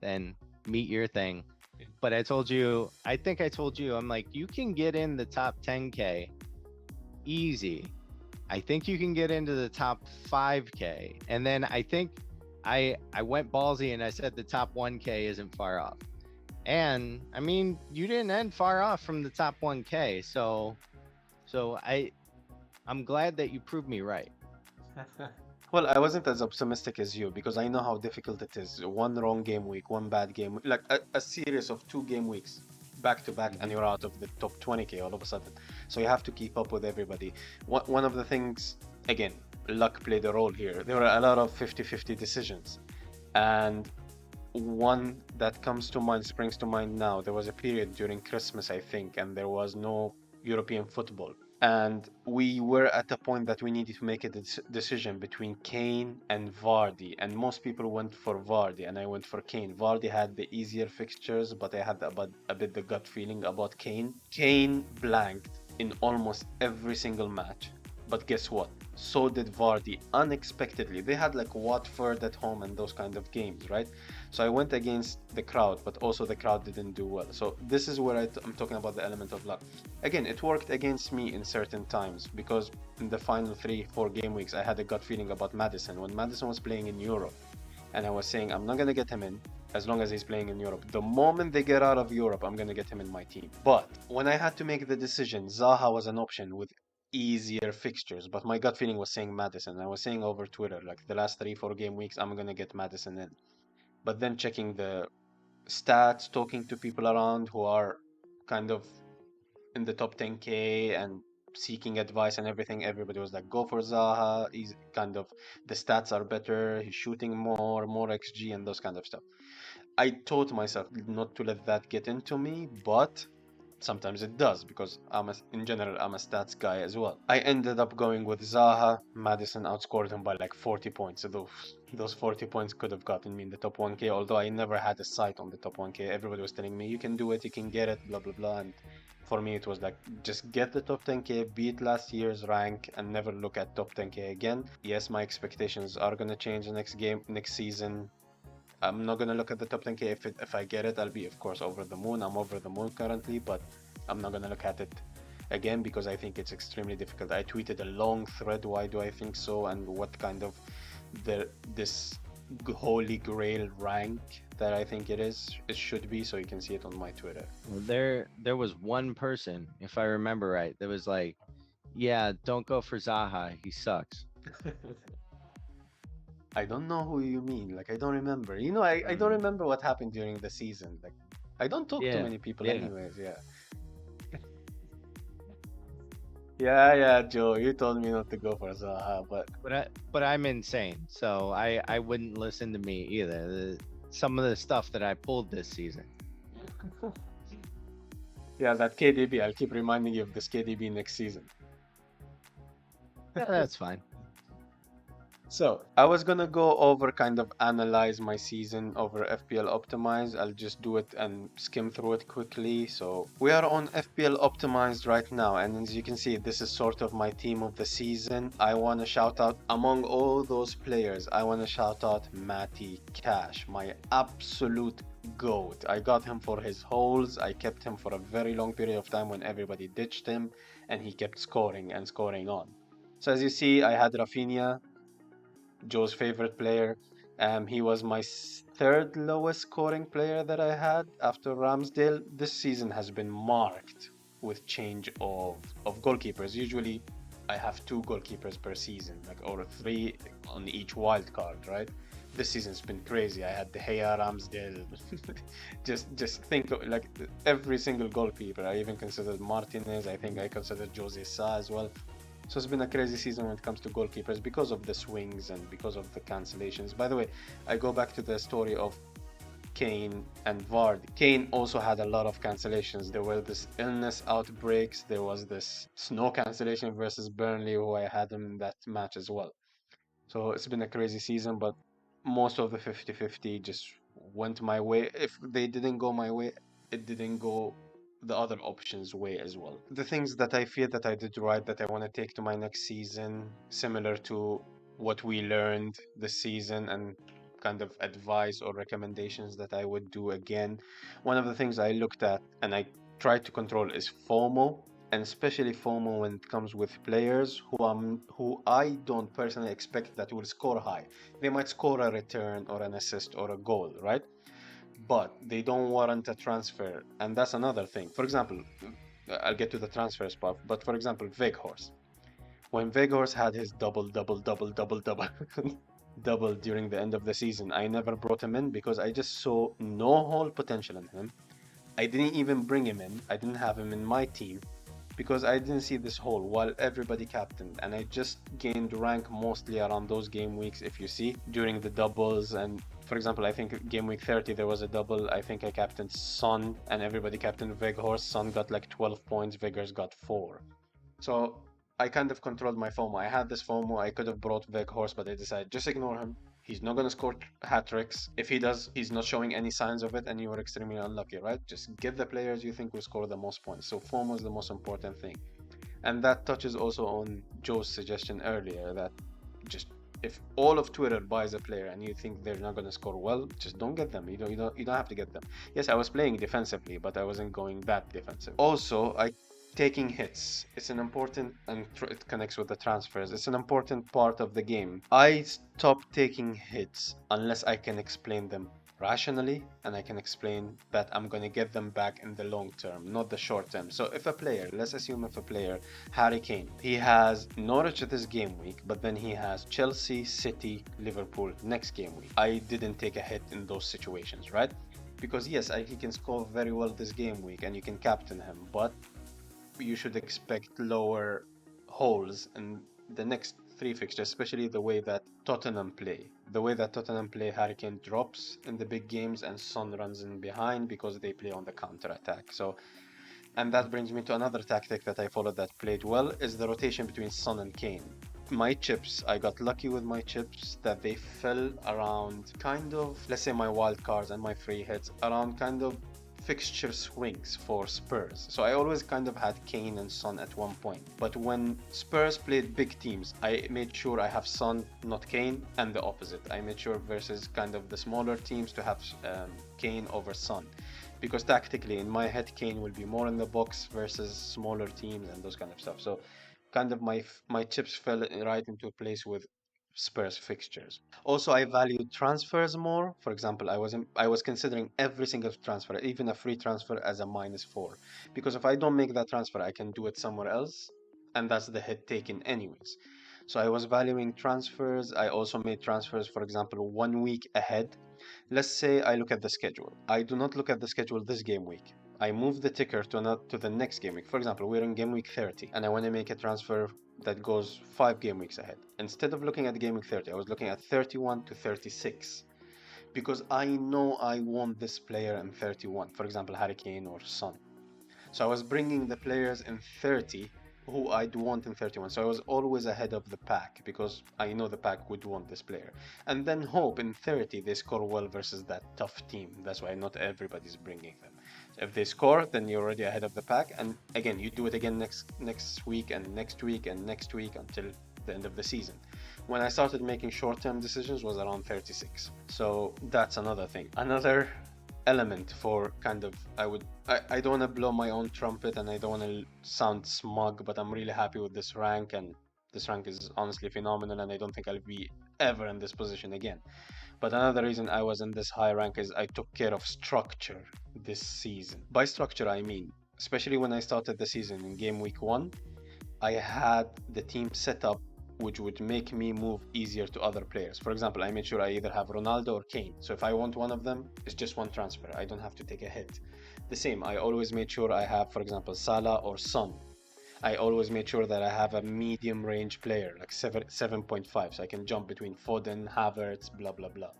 than meet your thing. But I told you, I think I told you, I'm like, you can get in the top 10K easy. I think you can get into the top 5K. And then I think I went ballsy and I said the top 1K isn't far off. And I mean, you didn't end far off from the top 1K. So I'm glad that you proved me right. Well, I wasn't as optimistic as you because I know how difficult it is. One wrong game week, one bad game, like a series of 2 game weeks back to back, and Hmm. you're out of the top 20K all of a sudden. So you have to keep up with everybody. One of the things, again, luck played a role here. There were a lot of 50-50 decisions. And one that comes to mind, springs to mind now, there was a period during Christmas, I think, and there was no European football. And we were at a point that we needed to make a decision between Kane and Vardy. And most people went for Vardy, and I went for Kane. Vardy had the easier fixtures, but I had a bit the gut feeling about Kane. Kane blanked in almost every single match. But guess what? So did Vardy unexpectedly. They had like Watford at home and those kind of games, right? So I went against the crowd, but also the crowd didn't do well. So this is where I'm talking about the element of luck. Again, it worked against me in certain times because in the final 3, 4 game weeks, I had a gut feeling about Madison. When Madison was playing in Europe, and I was saying, I'm not going to get him in as long as he's playing in Europe. The moment they get out of Europe, I'm going to get him in my team. But when I had to make the decision, Zaha was an option with easier fixtures, but my gut feeling was saying Madison. I was saying over Twitter, like the last 3, 4 game weeks, I'm going to get Madison in. But then checking the stats, talking to people around who are kind of in the top 10K and seeking advice and everything, everybody was like, go for Zaha. He's kind of, the stats are better. He's shooting more XG and those kind of stuff. I taught myself not to let that get into me, but Sometimes it does because in general, I'm a stats guy as well. I ended up going with Zaha. Madison outscored him by like 40 points. So those 40 points could have gotten me in the top 1K, although I never had a sight on the top 1K. Everybody was telling me, you can do it, you can get it, blah, blah, blah. And for me, it was like, just get the top 10K, beat last year's rank, and never look at top 10K again. Yes, my expectations are going to change the next game, next season. I'm not gonna look at the top 10K. If I get it, I'll be of course over the moon. I'm over the moon currently, but I'm not gonna look at it again because I think it's extremely difficult. I tweeted a long thread. Why do I think so? And what kind of this holy grail rank that I think it should be. So you can see it on my Twitter. Well, there was one person, if I remember right, that was like, "Yeah, don't go for Zaha. He sucks." I don't know who you mean. Like I don't remember. I don't Mm, remember what happened during the season. Like I don't talk to yeah, many people yeah. anyways. Yeah. Yeah, yeah, Joe, you told me not to go for Zaha, but But I'm insane, so I wouldn't listen to me either. Some of the stuff that I pulled this season. yeah, that KDB, I'll keep reminding you of this KDB next season. Yeah, that's fine. So I was gonna go over kind of analyze my season over FPL Optimized. I'll just do it and skim through it quickly. So we are on FPL Optimized right now, and as you can see, this is sort of my team of the season. I want to shout out among all those players. I want to shout out Matty Cash, my absolute goat. I got him for his holes. I kept him for a very long period of time when everybody ditched him, and he kept scoring and scoring on. So as you see, I had Rafinha, Joe's favorite player. He was my third lowest scoring player that I had after Ramsdale. This season has been marked with change of goalkeepers. Usually, I have two goalkeepers per season, like or three on each wild card, right? This season's been crazy. I had De Gea, Ramsdale. just think of like every single goalkeeper. I even considered Martinez. I think I considered Jose Sa as well. So it's been a crazy season when it comes to goalkeepers because of the swings and because of the cancellations. By the way, I go back to the story of Kane and Vard. Kane also had a lot of cancellations. There were this illness outbreaks. There was this snow cancellation versus Burnley, who I had him in that match as well. So it's been a crazy season, but most of the 50-50 just went my way. If they didn't go my way, it didn't go the other options way as well. The things that I feel that I did right that I want to take to my next season, similar to what we learned this season and kind of advice or recommendations that I would do again. One of the things I looked at and I tried to control is FOMO, and especially FOMO when it comes with players who I don't personally expect that will score high. They might score a return or an assist or a goal, right? But they don't warrant a transfer, and that's another thing. For example, I'll get to the transfer spot, but for example, Veghorst. When Veghorst had his double double during the end of the season, I never brought him in because I just saw no whole potential in him. I didn't even bring him in. I didn't have him in my team because I didn't see this hole while everybody captained, and I just gained rank mostly around those game weeks. If you see during the doubles, and for example, I think game week 30 there was a double. I think I captained Son, and everybody captained Veghorst. Son got like 12 points, Vegas got 4. So I kind of controlled my FOMO. I had this FOMO. I could have brought Veghorst, but I decided just ignore him. He's not going to score hat tricks. If he does, he's not showing any signs of it, and you were extremely unlucky, right? Just get the players you think will score the most points. So FOMO is the most important thing. And that touches also on Joe's suggestion earlier that just if all of Twitter buys a player and you think they're not going to score well, just don't get them. You don't have to get them. Yes, I was playing defensively, but I wasn't going that defensive. Also, I taking hits. It's an important and it connects with the transfers. It's an important part of the game. I stop taking hits unless I can explain them rationally and I can explain that I'm going to get them back in the long term, not the short term. So if a player, let's assume if a player, Harry Kane, he has Norwich this game week, but then he has Chelsea, City, Liverpool next game week. I didn't take a hit in those situations, right? Because yes, he can score very well this game week and you can captain him, but you should expect lower holes in the next three fixtures, especially the way that Tottenham play. The way that Tottenham play, Harry Kane drops in the big games and Son runs in behind because they play on the counter attack. So And that brings me to another tactic that I followed that played well is the rotation between Son and Kane. My chips, I got lucky with my chips that they fell around kind of, let's say my wild cards and my free hits around kind of fixture swings for Spurs. So I always kind of had Kane and Son at one point. But when Spurs played big teams, I made sure I have Son, not Kane, and the opposite. I made sure versus kind of the smaller teams to have Kane over Son. Because tactically, in my head, Kane will be more in the box versus smaller teams and those kind of stuff. So kind of my chips fell right into place with Spurs fixtures. Also, I valued transfers more. For example, I was considering every single transfer, even a free transfer, as a -4, because if I don't make that transfer, I can do it somewhere else, and that's the hit taken anyways. So I was valuing transfers. I also made transfers, for example, 1 week ahead. Let's say I look at the schedule. I do not look at the schedule this game week. I move the ticker to the next game week. For example, we're in game week 30 and I want to make a transfer that goes 5 game weeks ahead. Instead of looking at game week 30, I was looking at 31 to 36 because I know I want this player in 31. For example, Harry Kane or Son. So I was bringing the players in 30 who I'd want in 31. So I was always ahead of the pack because I know the pack would want this player. And then hope in 30 they score well versus that tough team. That's why not everybody's bringing them. If they score, then you're already ahead of the pack. And again, you do it again next week and next week and next week until the end of the season. When I started making short-term decisions was around 36. So that's another thing. Another element for kind of I don't want to blow my own trumpet and I don't want to sound smug, but I'm really happy with this rank and this rank is honestly phenomenal and I don't think I'll be ever in this position again. But another reason I was in this high rank is I took care of structure this season. By structure I mean, especially when I started the season in game week 1, I had the team set up which would make me move easier to other players. For example, I made sure I either have Ronaldo or Kane. So if I want one of them, it's just one transfer. I don't have to take a hit. The same, I always made sure I have, for example, Salah or Son. I always made sure that I have a medium range player, like 7.5, so I can jump between Foden, Havertz, blah, blah, blah.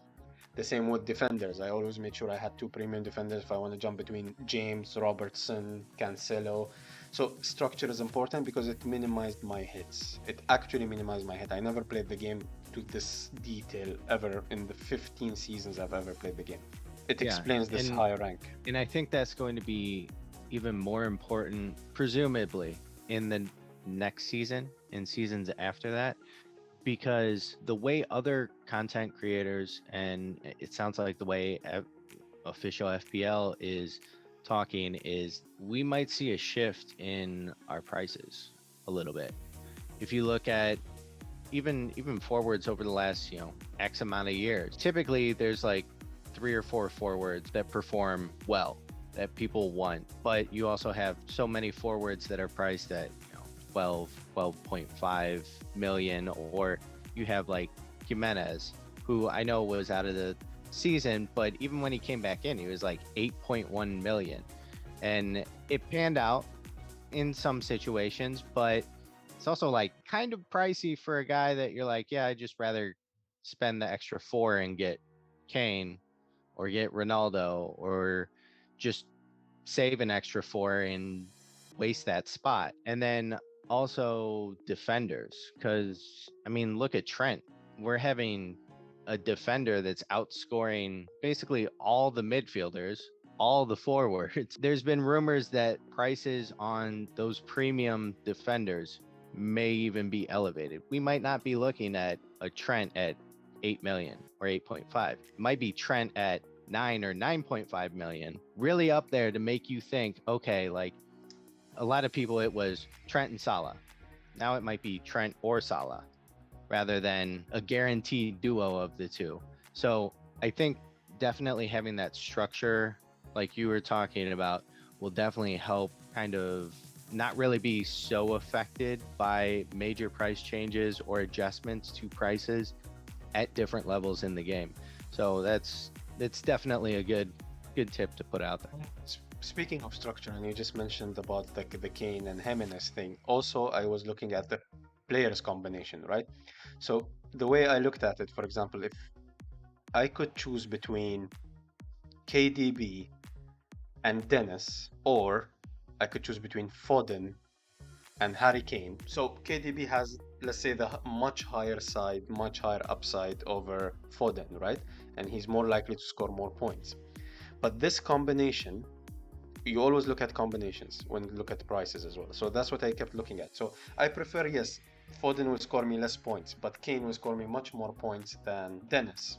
The same with defenders. I always made sure I had two premium defenders if I want to jump between James, Robertson, Cancelo. So structure is important because it minimized my hits. It actually minimized my hit. I never played the game to this detail ever in the 15 seasons I've ever played the game. It Yeah, explains this and high rank. and I think that's going to be even more important, presumably, in the next season and seasons after that, because the way other content creators and it sounds like the way official FPL is talking is we might see a shift in our prices a little bit. If you look at even forwards over the last, X amount of years, typically there's like 3 or 4 forwards that perform well that people want, but you also have so many forwards that are priced at 12.5 million, or you have like Jimenez, who I know was out of the season, but even when he came back in, he was like 8.1 million. And it panned out in some situations, but it's also like kind of pricey for a guy that you're like, yeah, I'd just rather spend the extra four and get Kane or get Ronaldo or just save an extra four and waste that spot. And then also defenders, because I mean, look at Trent. We're having a defender that's outscoring basically all the midfielders, all the forwards. There's been rumors that prices on those premium defenders may even be elevated. We might not be looking at a Trent at 8 million or 8.5. It might be Trent at 9 or 9.5 million, really up there to make you think, okay, like a lot of people, it was Trent and Salah. Now it might be Trent or Salah rather than a guaranteed duo of the two. So I think definitely having that structure, like you were talking about, will definitely help kind of not really be so affected by major price changes or adjustments to prices at different levels in the game. So it's definitely a good tip to put out there. Speaking of structure, and you just mentioned about the Kane and Jimenez thing. Also, I was looking at the players combination, right? So the way I looked at it, for example, if I could choose between KDB and Dennis or I could choose between Foden and Harry Kane. So KDB has, let's say, the much higher side, much higher upside over Foden, right? And he's more likely to score more points. But this combination, you always look at combinations when you look at prices as well. So that's what I kept looking at. So I prefer, yes, Foden will score me less points, but Kane will score me much more points than Dennis.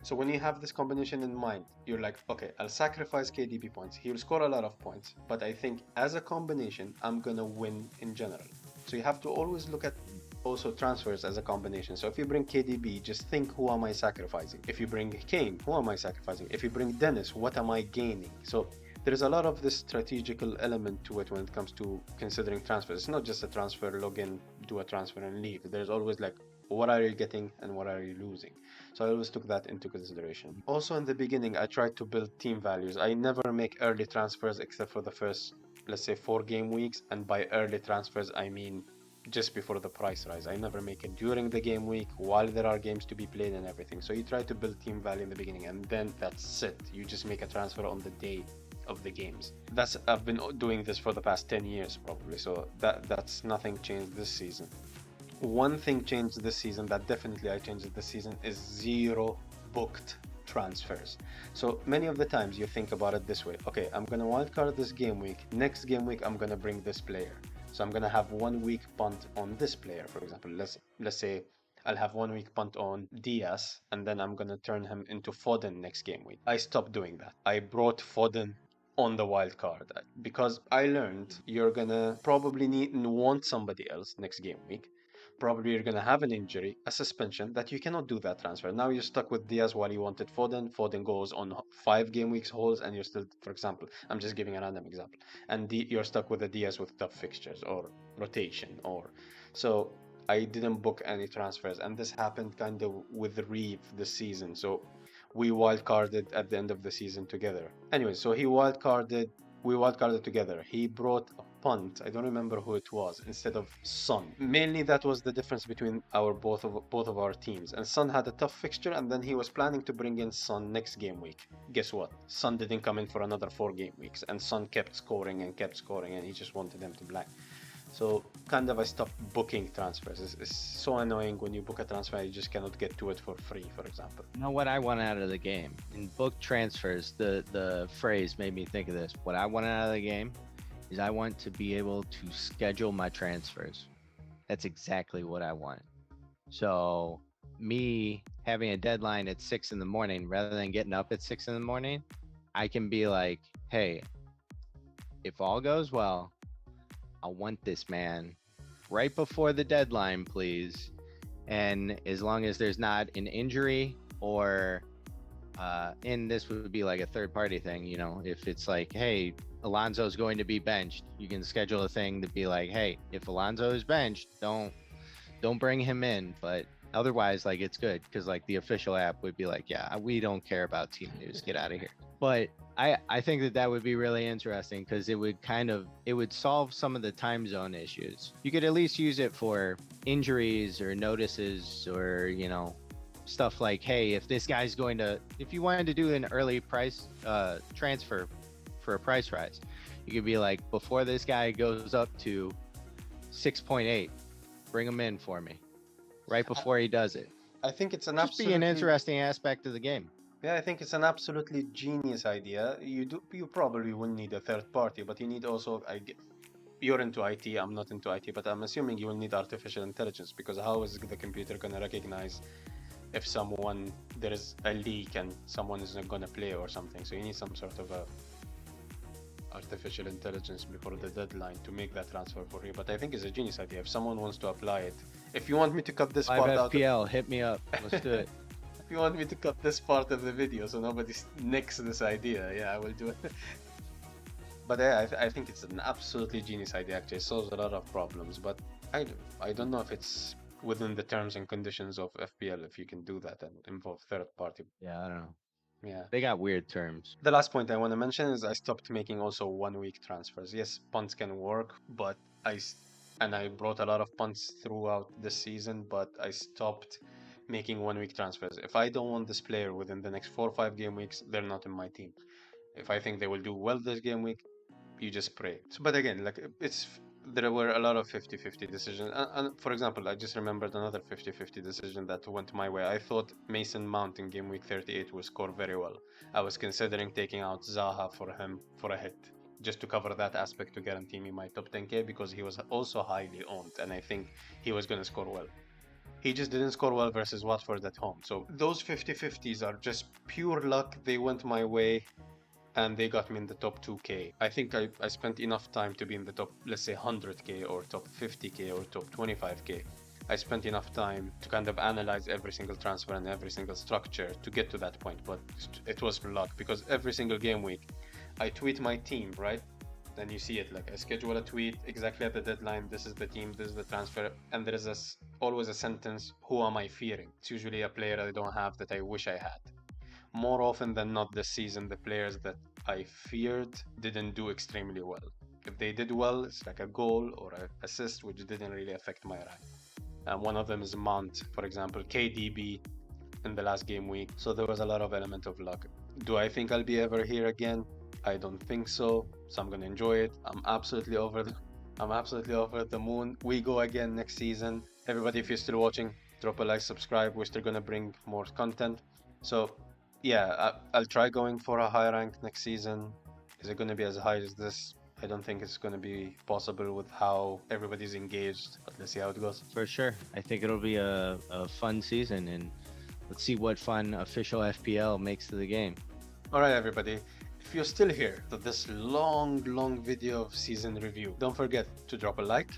So when you have this combination in mind, you're like, okay, I'll sacrifice KDB points. He'll score a lot of points, but I think as a combination, I'm gonna win in general. So you have to always look at also transfers as a combination. So if you bring KDB, just think, who am I sacrificing? If you bring Kane, who am I sacrificing? If you bring Dennis, what am I gaining? So there's a lot of this strategical element to it when it comes to considering transfers. It's not just a transfer, log in, do a transfer and leave. There's always like, what are you getting and what are you losing? So I always took that into consideration. Also, in the beginning, I tried to build team values. I never make early transfers except for the first, let's say, 4 game weeks. And by early transfers, I mean just before the price rise. I never make it during the game week while there are games to be played and everything. So you try to build team value in the beginning and then that's it. You just make a transfer on the day of the games. That's I've been doing this for the past 10 years probably. So that's nothing changed this season. One thing changed this season that definitely I changed this season is zero booked transfers. So many of the times you think about it this way. Okay, I'm gonna wildcard this game week. Next game week I'm gonna bring this player. So I'm gonna have 1 week punt on this player, for example. Let's say I'll have 1 week punt on Diaz, and then I'm gonna turn him into Foden next game week. I stopped doing that. I brought Foden on the wild card because I learned you're gonna probably need and want somebody else next game week. Probably you're going to have an injury, a suspension, that you cannot do that transfer. Now you're stuck with Diaz while you wanted Foden. Foden goes on 5 game weeks holds, and you're still, for example, I'm just giving a random example, and you're stuck with a Diaz with tough fixtures or rotation. Or so I didn't book any transfers, and this happened kind of with Reeve this season. So we wildcarded at the end of the season together. Anyway, so we wildcarded together. He brought a punt. I don't remember who it was instead of Son. Mainly that was the difference between our both of our teams. And Son had a tough fixture, and then he was planning to bring in Son next game week. Guess what? Son didn't come in for another 4 game weeks, and Son kept scoring, and he just wanted him to black. So kind of I stopped booking transfers. It's so annoying when you book a transfer and you just cannot get to it for free, for example. You know what I want out of the game? In book transfers, the phrase made me think of this. What I want out of the game is I want to be able to schedule my transfers. That's exactly what I want. So me having a deadline at 6 in the morning rather than getting up at 6 in the morning, I can be like, hey, if all goes well, I want this man right before the deadline, please. And as long as there's not an injury or and this would be like a third party thing, you know, if it's like, hey, Alonso's going to be benched, you can schedule a thing to be like, hey, if Alonso is benched, don't bring him in. But otherwise, like, it's good because like the official app would be like, yeah, we don't care about team news, get out of here. But I think that would be really interesting because it would solve some of the time zone issues. You could at least use it for injuries or notices or, you know, stuff like, hey, if this guy's going to, if you wanted to do an early price transfer for a price rise, you could be like, before this guy goes up to 6.8, bring him in for me right I, before he does it. I think it's an Just be an absolutely interesting aspect of the game. Yeah, I think it's an absolutely genius idea. You probably will need a third party, but you need also you're into IT, I'm not into IT, but I'm assuming you will need artificial intelligence because how is the computer gonna recognize if there is a leak and someone is not gonna play or something? So you need some sort of a artificial intelligence before the deadline to make that transfer for you. But I think it's a genius idea. If someone wants to apply it, if you want me to cut this Live part out, FPL, hit me up. Let's do it. if you want me to cut this part of the video so nobody nicks this idea, yeah, I will do it. But yeah, I think it's an absolutely genius idea. Actually, it solves a lot of problems. But I don't know if it's within the terms and conditions of FPL if you can do that and involve third party. Yeah, I don't know. Yeah. They got weird terms. The last point I want to mention is I stopped making also 1 week transfers. Yes, punts can work, but and I brought a lot of punts throughout the season, but I stopped making 1 week transfers. If I don't want this player within the next 4 or 5 game weeks, they're not in my team. If I think they will do well this game week, you just pray. So, but again, like there were a lot of 50-50 decisions. And for example, I just remembered another 50-50 decision that went my way. I thought Mason Mount in game week 38 would score very well. I was considering taking out Zaha for him for a hit, just to cover that aspect to guarantee me my top 10k because he was also highly owned and I think he was going to score well. He just didn't score well versus Watford at home. So those 50-50s are just pure luck. They went my way and they got me in the top 2k. I think I spent enough time to be in the top, let's say 100k or top 50k or top 25k. I spent enough time to kind of analyze every single transfer and every single structure to get to that point, but it was luck because every single game week I tweet my team, right? Then you see it like I schedule a tweet exactly at the deadline. This is the team, this is the transfer, and there is always a sentence. Who am I fearing? It's usually a player I don't have that I wish I had. More often than not this season, the players that I feared didn't do extremely well. If they did well, it's like a goal or an assist, which didn't really affect my rank. One of them is Mount, for example, KDB in the last game week. So there was a lot of element of luck. Do I think I'll be ever here again? I don't think so. So I'm gonna enjoy it. I'm absolutely over the moon. We go again next season. Everybody, if you're still watching, drop a like, subscribe. We're still gonna bring more content. So yeah, I'll try going for a high rank next season. Is it gonna be as high as this? I don't think it's gonna be possible with how everybody's engaged, but let's see how it goes. For sure. I think it'll be a fun season, and let's see what fun official FPL makes to the game. All right, everybody. If you're still here to this long video of season review, don't forget to drop a like,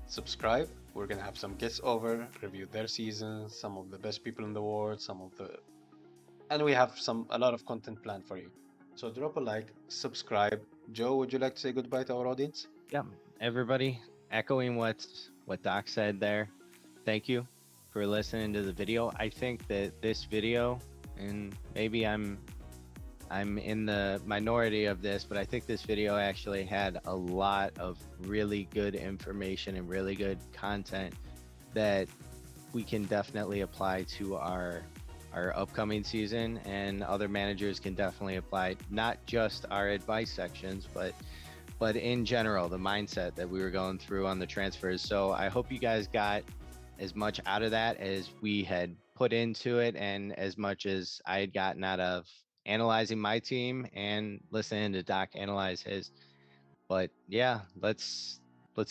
subscribe. We're gonna have some guests over, review their seasons, some of the best people in the world, and we have a lot of content planned for you. So drop a like, subscribe. Joe, would you like to say goodbye to our audience? Yeah, everybody, echoing what Doc said there. Thank you for listening to the video. I think that this video, and maybe I'm in the minority of this, but I think this video actually had a lot of really good information and really good content that we can definitely apply to our upcoming season, and other managers can definitely apply not just our advice sections, but in general the mindset that we were going through on the transfers. So I hope you guys got as much out of that as we had put into it, and as much as I had gotten out of analyzing my team and listening to Doc analyze his. But yeah, let's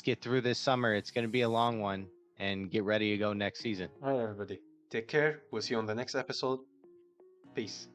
get through this summer. It's going to be a long one, and get ready to go next season. All right, everybody. Take care. We'll see you on the next episode. Peace.